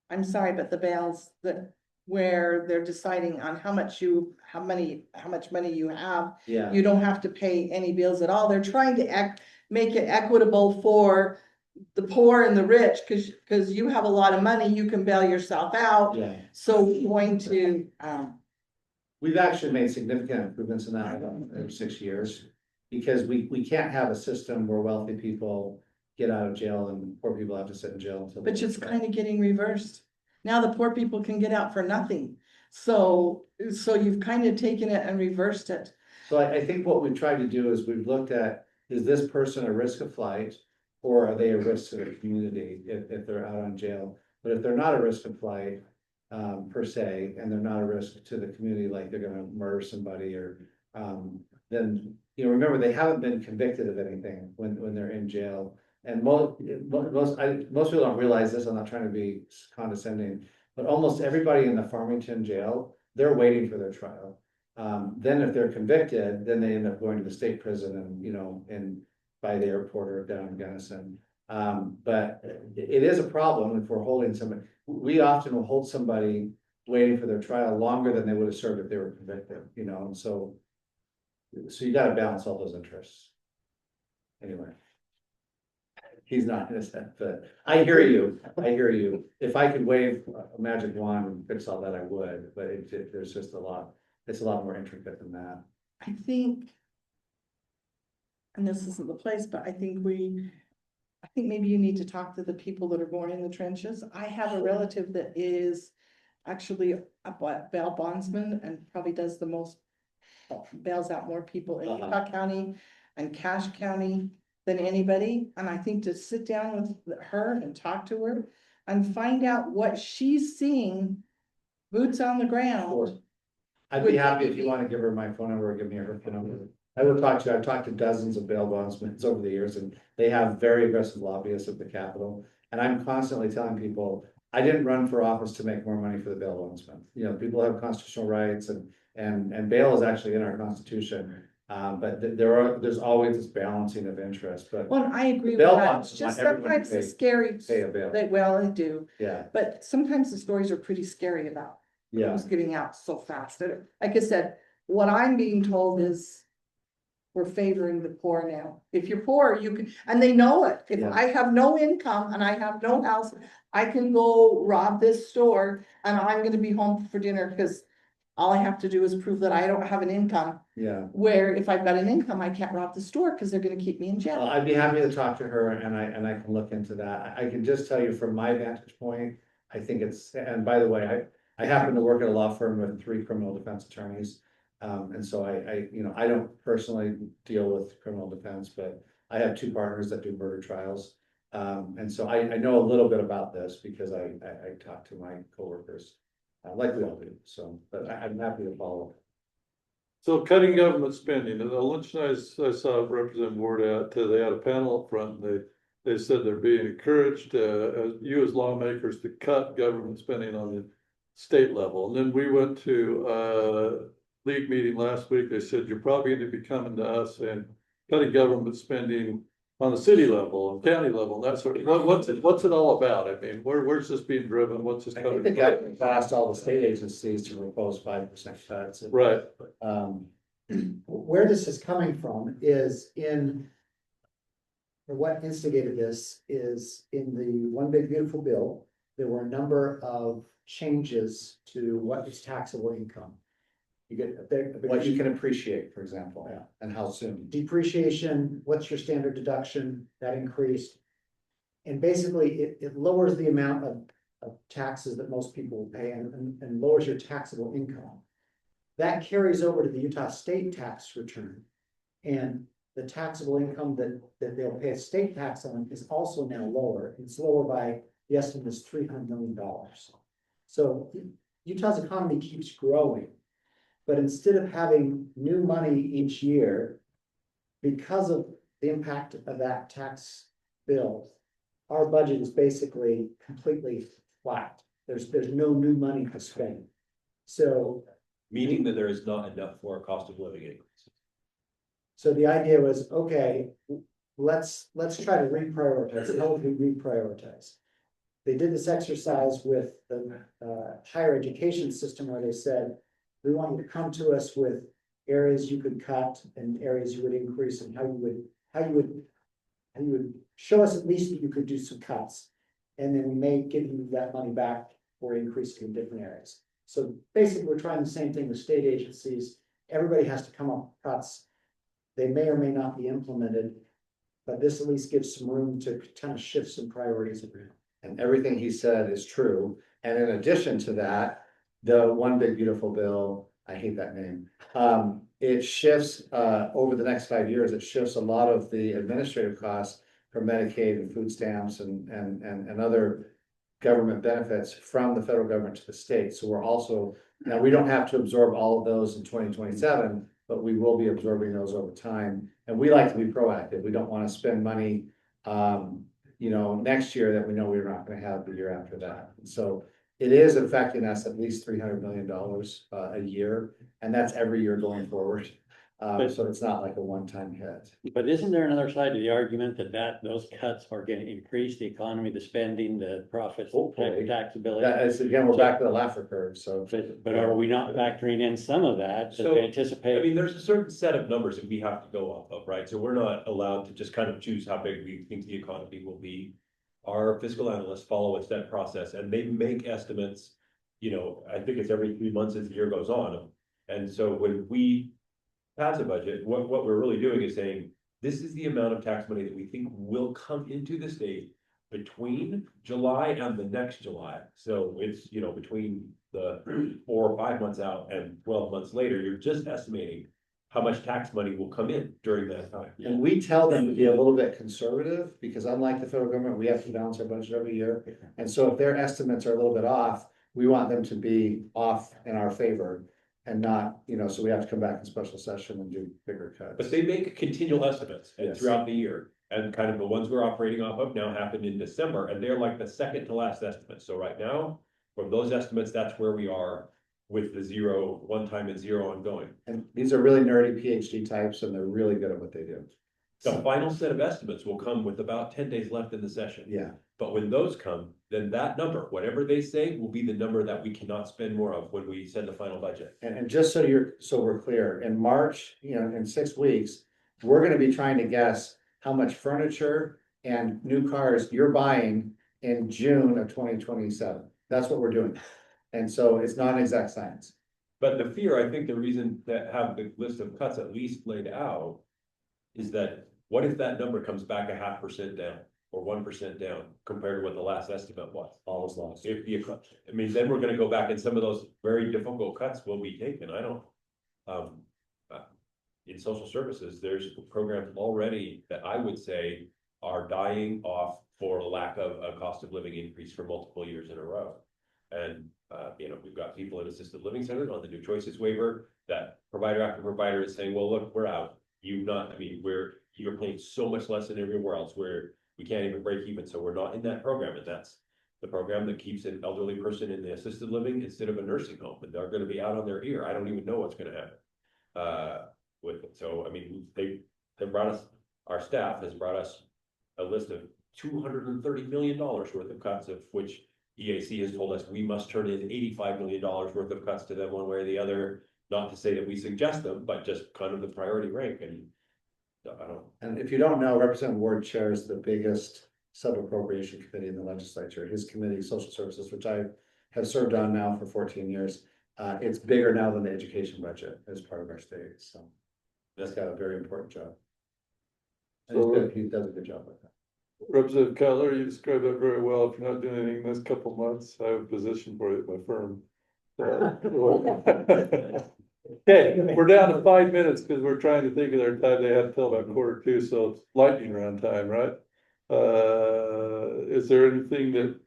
I'm sorry, but the bails that, where they're deciding on how much money you have, Yeah, you don't have to pay any bills at all. They're trying to make it equitable for the poor and the rich, because you have a lot of money, you can bail yourself out. yeah. So we're going to, We've actually made significant improvements in that in 6 years. Because we can't have a system where wealthy people get out of jail and poor people have to sit in jail until. but it's kind of getting reversed. Now the poor people can get out for nothing. So you've kind of taken it and reversed it. So I think what we've tried to do is we've looked at, is this person a risk of flight? Or are they a risk to the community if they're out on jail? But if they're not a risk of flight, per se, and they're not a risk to the community, like they're gonna murder somebody or, then, you know, remember, they haven't been convicted of anything when they're in jail. And most people don't realize this, I'm not trying to be condescending, but almost everybody in the Farmington jail, they're waiting for their trial. Then if they're convicted, then they end up going to the state prison and, you know, and by the airport or down in Gunnison. But it is a problem if we're holding somebody, we often will hold somebody waiting for their trial longer than they would have served if they were convicted, you know, and so you gotta balance all those interests. Anyway. He's not innocent, but I hear you, If I could wave a magic wand and fix all that, I would, but there's just it's a lot more intricate than that. I think, and this isn't the place, but I think maybe you need to talk to the people that are born in the trenches. I have a relative that is actually a bail bondsman and probably does the most, bails out more people in Utah County and Cache County than anybody. And I think to sit down with her and talk to her and find out what she's seeing, boots on the ground. Sure. I'd be happy if you want to give her my phone number or give me her phone number. I will talk to, I've talked to dozens of bail bondsmen over the years, and they have very aggressive lobbyists at the Capitol. And I'm constantly telling people, I didn't run for office to make more money for the bail bondsmen. You know, people have constitutional rights and bail is actually in our constitution. But there's always this balancing of interest, but Well, I agree with bail that. bonds It's just want everyone to sometimes the scary, pay a bail. well, they do, Yeah, but sometimes the stories are pretty scary about yeah. who's getting out so fast. Like I said, what I'm being told is we're favoring the poor now. If you're poor, you can, and they know it. If Yeah. I have no income and I have no house, I can go rob this store and I'm gonna be home for dinner because all I have to do is prove that I don't have an income. Yeah, Where if I've got an income, I can't rob the store because they're gonna keep me in jail. I'd be happy to talk to her and I can look into that. I can just tell you from my vantage point, I think it's, and by the way, I happen to work at a law firm with 3 criminal defense attorneys. And so I don't personally deal with criminal defense, but I have 2 partners that do murder trials. And so I know a little bit about this because I talk to my coworkers, like we all do, so, but I'm happy to follow. So cutting government spending, at the luncheon I saw Representative Ward at, they had a panel up front, and they said they're being encouraged, you as lawmakers to cut government spending on the state level. And then we went to, league meeting last week, they said, you're probably gonna be coming to us and cutting government spending on the city level and county level, and that sort of, what's it all about? I mean, where's this being driven? What's this I think coming the from? government asked all the state agencies to propose 5% cuts. Right, Where this is coming from is or what instigated this is in the One Big Beautiful Bill, there were a number of changes to what is taxable income. You get a big What you can appreciate, for example, Yeah. and how soon. depreciation, what's your standard deduction, that increased. And basically, it lowers the amount of taxes that most people will pay and lowers your taxable income. That carries over to the Utah state tax return. And the taxable income that they'll pay a state tax on is also now lower. It's lower by, the estimate is $300 million. So Utah's economy keeps growing. But instead of having new money each year, because of the impact of that tax bill, our budget is basically completely flat. There's no new money to spend. So, Meaning that there is not enough for a cost of living increase. so the idea was, okay, let's try to reprioritize. How would we reprioritize? They did this exercise with the higher education system where they said, we want you to come to us with areas you could cut and areas you would increase, and how you would show us at least that you could do some cuts. And then we may give you that money back or increase it in different areas. So basically, we're trying the same thing with state agencies. Everybody has to come up with cuts. They may or may not be implemented, but this at least gives some room to kind of shift some priorities around. And everything he said is true. And in addition to that, the One Big Beautiful Bill, I hate that name. It shifts, over the next 5 years, it shifts a lot of the administrative costs for Medicaid and food stamps and other government benefits from the federal government to the state. So we're also, now we don't have to absorb all of those in 2027, but we will be absorbing those over time. And we like to be proactive. We don't want to spend money, next year that we know we're not going to have the year after that. So it is affecting us at least $300 million a year, and that's every year going forward. So it's not like a one-time hit. But isn't there another side to the argument that those cuts are gonna increase the economy, the spending, the profits, Hopefully. taxability? That is, again, we're back to the Laffer curve, so. But are we not factoring in some of that So, to I anticipate? mean, there's a certain set of numbers that we have to go off of, right? So we're not allowed to just kind of choose how big we think the economy will be. Our fiscal analysts follow a set process and they make estimates, I think it's every 3 months as the year goes on. And so when we pass a budget, what we're really doing is saying, this is the amount of tax money that we think will come into the state between July and the next July. So it's, between the 4 or 5 months out and 12 months later, you're just estimating how much tax money will come in during that time. And we tell them to be a little bit conservative, because unlike the federal government, we have to balance our budget every year. And so if their estimates are a little bit off, we want them to be off in our favor and not, so we have to come back in special session and do bigger cuts. But they make continual estimates and Yes. throughout the year. And kind of the ones we're operating off of now happened in December, and they're like the second to last estimate. So right now, from those estimates, that's where we are with the 0 one time and 0 ongoing. And these are really nerdy PhD types, and they're really good at what they do. The final set of estimates will come with about 10 days left in the session. Yeah, But when those come, then that number, whatever they say, will be the number that we cannot spend more of when we send the final budget. and just so we're clear, in March, in 6 weeks, we're gonna be trying to guess how much furniture and new cars you're buying in June of 2027. That's what we're doing. And so it's not an exact science. But the fear, I think the reason that have the list of cuts at least laid out is that what if that number comes back 0.5% down or 1% down compared to what the last estimate was. All is lost. If you, I mean, then we're gonna go back and some of those very difficult cuts will be taken. I don't. In social services, there's programs already that I would say are dying off for lack of a cost of living increase for multiple years in a row. And, you know, we've got people in assisted living centers on the new choices waiver that provider after provider is saying, well, look, we're out. You're paying so much less than everywhere else where we can't even break even. So we're not in that program. And that's the program that keeps an elderly person in the assisted living instead of a nursing home. And they're going to be out on their ear. I don't even know what's going to happen with it. So, I mean, they brought us, our staff has brought us a list of $230 million worth of cuts, of which EAC has told us we must turn in $85 million worth of cuts to them one way or the other. Not to say that we suggest them, but just kind of the priority rank. And I don't. And if you don't know, Representative Ward chairs the biggest sub-appropriation committee in the legislature. His committee, Social Services, which I have served on now for 14 years. It's bigger now than the education budget as part of our state. So that's got a very important job. And he does a good job with that. Representative Cutler, you described that very well. If you're not doing anything this couple months, I have a position for you at my firm. Okay, we're down to 5 minutes because we're trying to think of their time. They had till about 1:45, so it's lightning round time, right? Is there anything that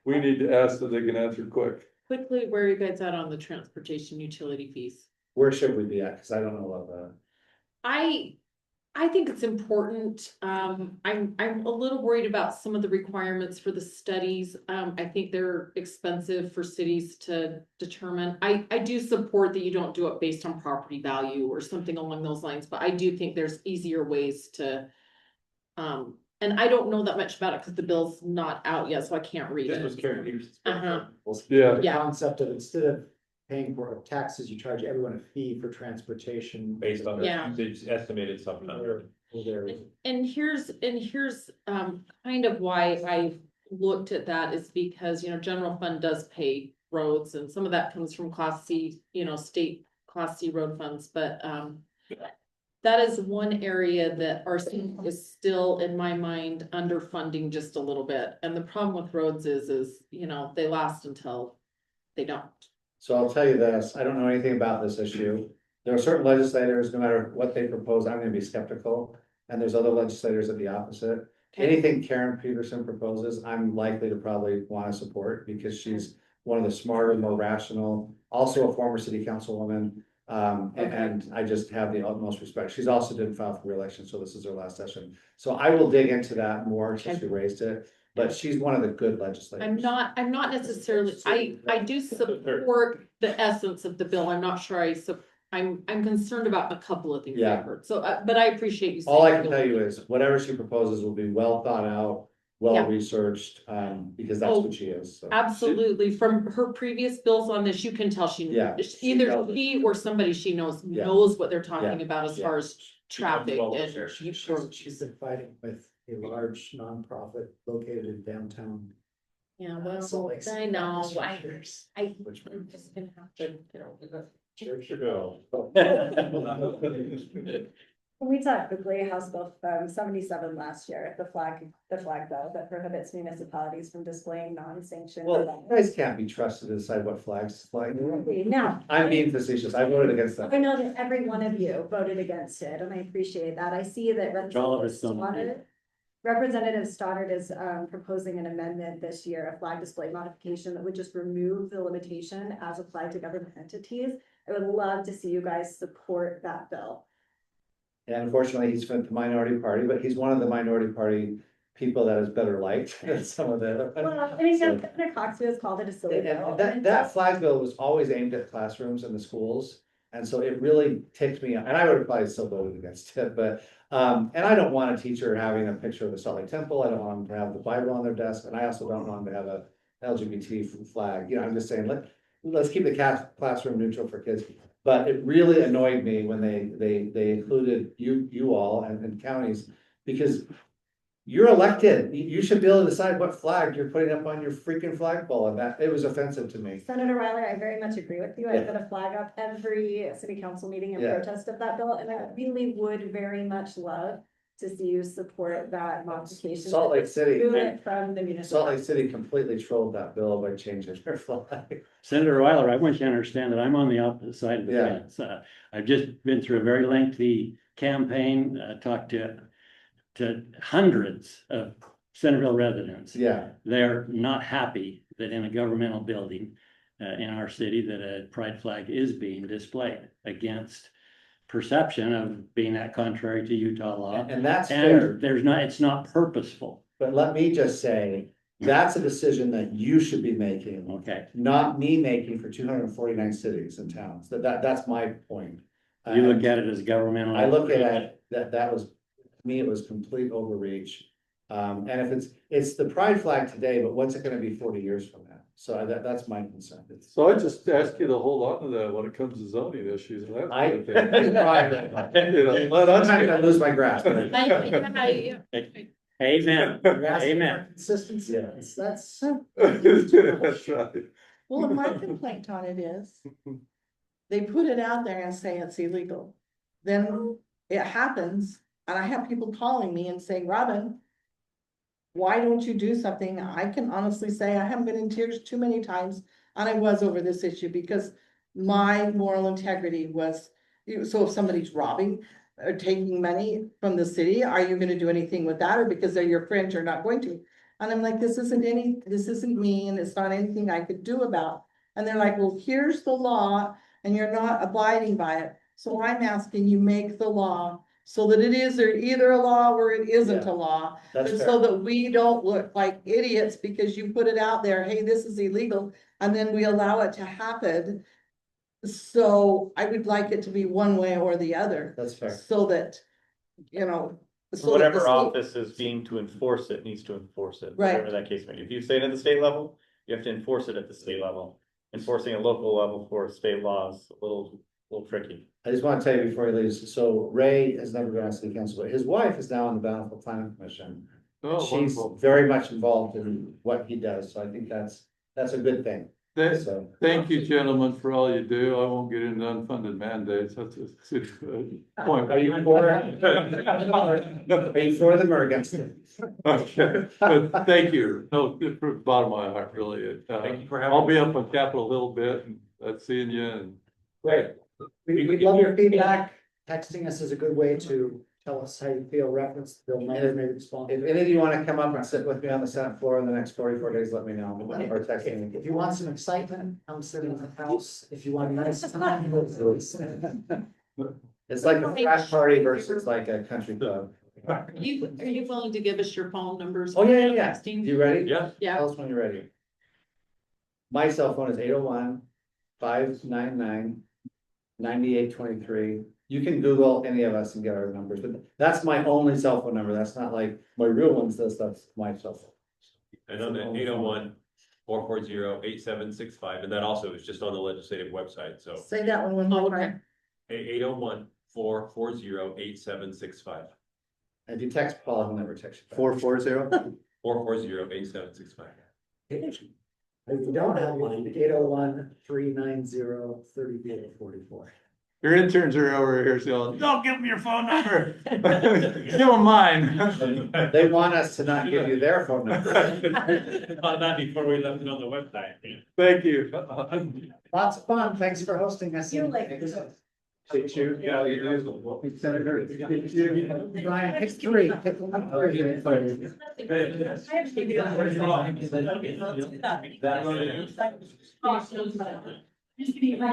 we need to ask that they can answer quick? Quickly, where are you guys at on the transportation utility fees? Where should we be at? Because I don't know about that. I think it's important. I'm a little worried about some of the requirements for the studies. I think they're expensive for cities to determine. I do support that you don't do it based on property value or something along those lines, but I do think there's easier ways to. And I don't know that much about it because the bill's not out yet, so I can't read This was it. Karen Peterson's. Uh-huh. Yeah. The Yeah. concept of instead of paying for taxes, you charge everyone a fee for transportation. Based on Yeah. the usage estimated sometime. And here's kind of why I looked at that is because, general fund does pay roads and some of that comes from Class C, state Class C road funds, but that is one area that our city is still, in my mind, underfunding just a little bit. And the problem with roads is, they last until they don't. So I'll tell you this, I don't know anything about this issue. There are certain legislators, no matter what they propose, I'm gonna be skeptical. And there's other legislators at the opposite. Okay. Anything Karen Peterson proposes, I'm likely to probably wanna support because she's one of the smarter, more rational, also a former city councilwoman. And I just have the utmost respect. She's also didn't file for reelection, so this is her last session. So I will dig into that more since we raised it, but she's one of the good legislators. I'm not necessarily, I do support the essence of the bill. I'm not sure I'm concerned about a couple of things I Yeah. heard. So, but I appreciate you saying. All I can tell you is whatever she proposes will be well thought out, well Yeah. researched, because that's Oh, what she is. So. Absolutely. From her previous bills on this, you can tell Yeah. either she or somebody she knows Yeah. knows what they're talking Yeah. about as Yeah. far as traffic Well, and. She's been fighting with a large nonprofit located in downtown. Yeah, well, Salt Lake City I know, for years. I'm Which just gonna have to, Sure should go. We talked quickly House Bill 77 last year, the flag bill that prohibits municipalities from displaying non-sanctioned. Well, you guys can't be trusted to decide what flags fly. Now, I'm being facetious. I voted against that. I know that every one of you voted against it, and I appreciate that. I see that Representative Stoddard is proposing an amendment this year, a flag display modification that would just remove the limitation as applied to government entities. I would love to see you guys support that bill. And unfortunately, he's from the minority party, but he's one of the minority party people that is better liked than some of the other. Well, I mean, So- Governor Cox has called it a silly bill. And that flag bill was always aimed at classrooms and the schools. And so it really ticked me, and I would have probably still voted against it, but, and I don't want a teacher having a picture of the Salt Lake Temple. I don't want them to have the Bible on their desk, and I also don't want them to have a LGBT flag. I'm just saying, let's keep the classroom neutral for kids. But it really annoyed me when they included you all and counties, because you're elected. You should be able to decide what flag you're putting up on your freaking flagpole, and that, it was offensive to me. Senator Weiler, I very much agree with you. I Yeah. put a flag up every city council meeting in Yeah. protest of that bill, and I really would very much love do you support that modification? Salt Lake City, Move it from the municipal. Salt Lake City completely trolled that bill by changing their flag. Senator Weiler, I want you to understand that I'm on the opposite side of the Yeah. fence. I've just been through a very lengthy campaign, talked to hundreds of Centerville residents. Yeah, They're not happy that in a governmental building in our city that a pride flag is being displayed against perception of being that contrary to Utah law. and that's fair, And it's not purposeful. but let me just say, that's a decision that you should be making, Okay, not me making for 249 cities and towns. That's my point. you look at it as governmental. I look at it, that was, to me, it was complete overreach. And if it's the pride flag today, but what's it gonna be 40 years from now? So that's my concern. So I just ask you to hold on to that when it comes to zoning issues. And that I, kind of thing. You know, let us sometimes I get- lose my grasp. Amen. You're asking Amen. for consistency, Yeah. that's. That's right. Well, and my complaint on it is, they put it out there and say it's illegal. Then it happens, and I have people calling me and saying, Robin, why don't you do something? I can honestly say I haven't been in tears too many times, and I was over this issue because my moral integrity was, so if somebody's robbing or taking money from the city, are you gonna do anything with that? Or because they're your friends, you're not going to? And I'm like, this isn't me, and it's not anything I could do about. And they're like, well, here's the law, and you're not abiding by it. So I'm asking you make the law so that it is either a law or it isn't a law. That's And fair. so that we don't look like idiots because you put it out there, hey, this is illegal, and then we allow it to happen. So I would like it to be one way or the other, That's fair. so that, you know. so that the Whatever state- office is being to enforce it needs to enforce it, Right. whatever that case may be. If you say it at the state level, you have to enforce it at the state level. Enforcing a local level for state laws, a little tricky. I just want to tell you before he leaves, so Ray has never been on city council, but his wife is now on the Bountiful Planning Commission. Oh, She's wonderful. very much involved in what he does, so I think that's a good thing, so. Thank you, gentlemen, for all you do. I won't get into unfunded mandates. That's a city point. Are you for it? Are you for them or against it? Okay, but thank you. No, from the bottom of my heart, really. Thank you for having I'll be up on Capitol Hill a bit and seeing you and. Great. We'd love your feedback. Texting us is a good way to tell us how you feel, reference the bill number, maybe respond. If any of you want to come up and sit with me on the Senate floor in the next 44 days, let me know, or text me. If you want some excitement, come sit in the house. If you want a nice time. It's like a frat party versus like a country club. Are you willing to give us your phone numbers? Oh, yeah. Texting? You ready? Yeah. Yeah. Tell us when you're ready. My cell phone is 801-599-9823. You can Google any of us and get our numbers, but that's my only cell phone number. That's not like my real one says that's my cell phone. And I'm at 801-440-8765, and that also is just on the legislative website, so Say that one more Okay. time. 801-440-8765. And if you text Paul, he'll never text you back. 440? 440-8765. If you don't have one, 801-390-3444. Your interns are over here saying, don't give them your phone number. Give them mine. They want us to not give you their phone number. Not before we left it on the website. Thank you. Lots of fun. Thanks for hosting us. You like- Thank you. Yeah, you do. Senator. Brian, pick three. Pick one. I have to do that.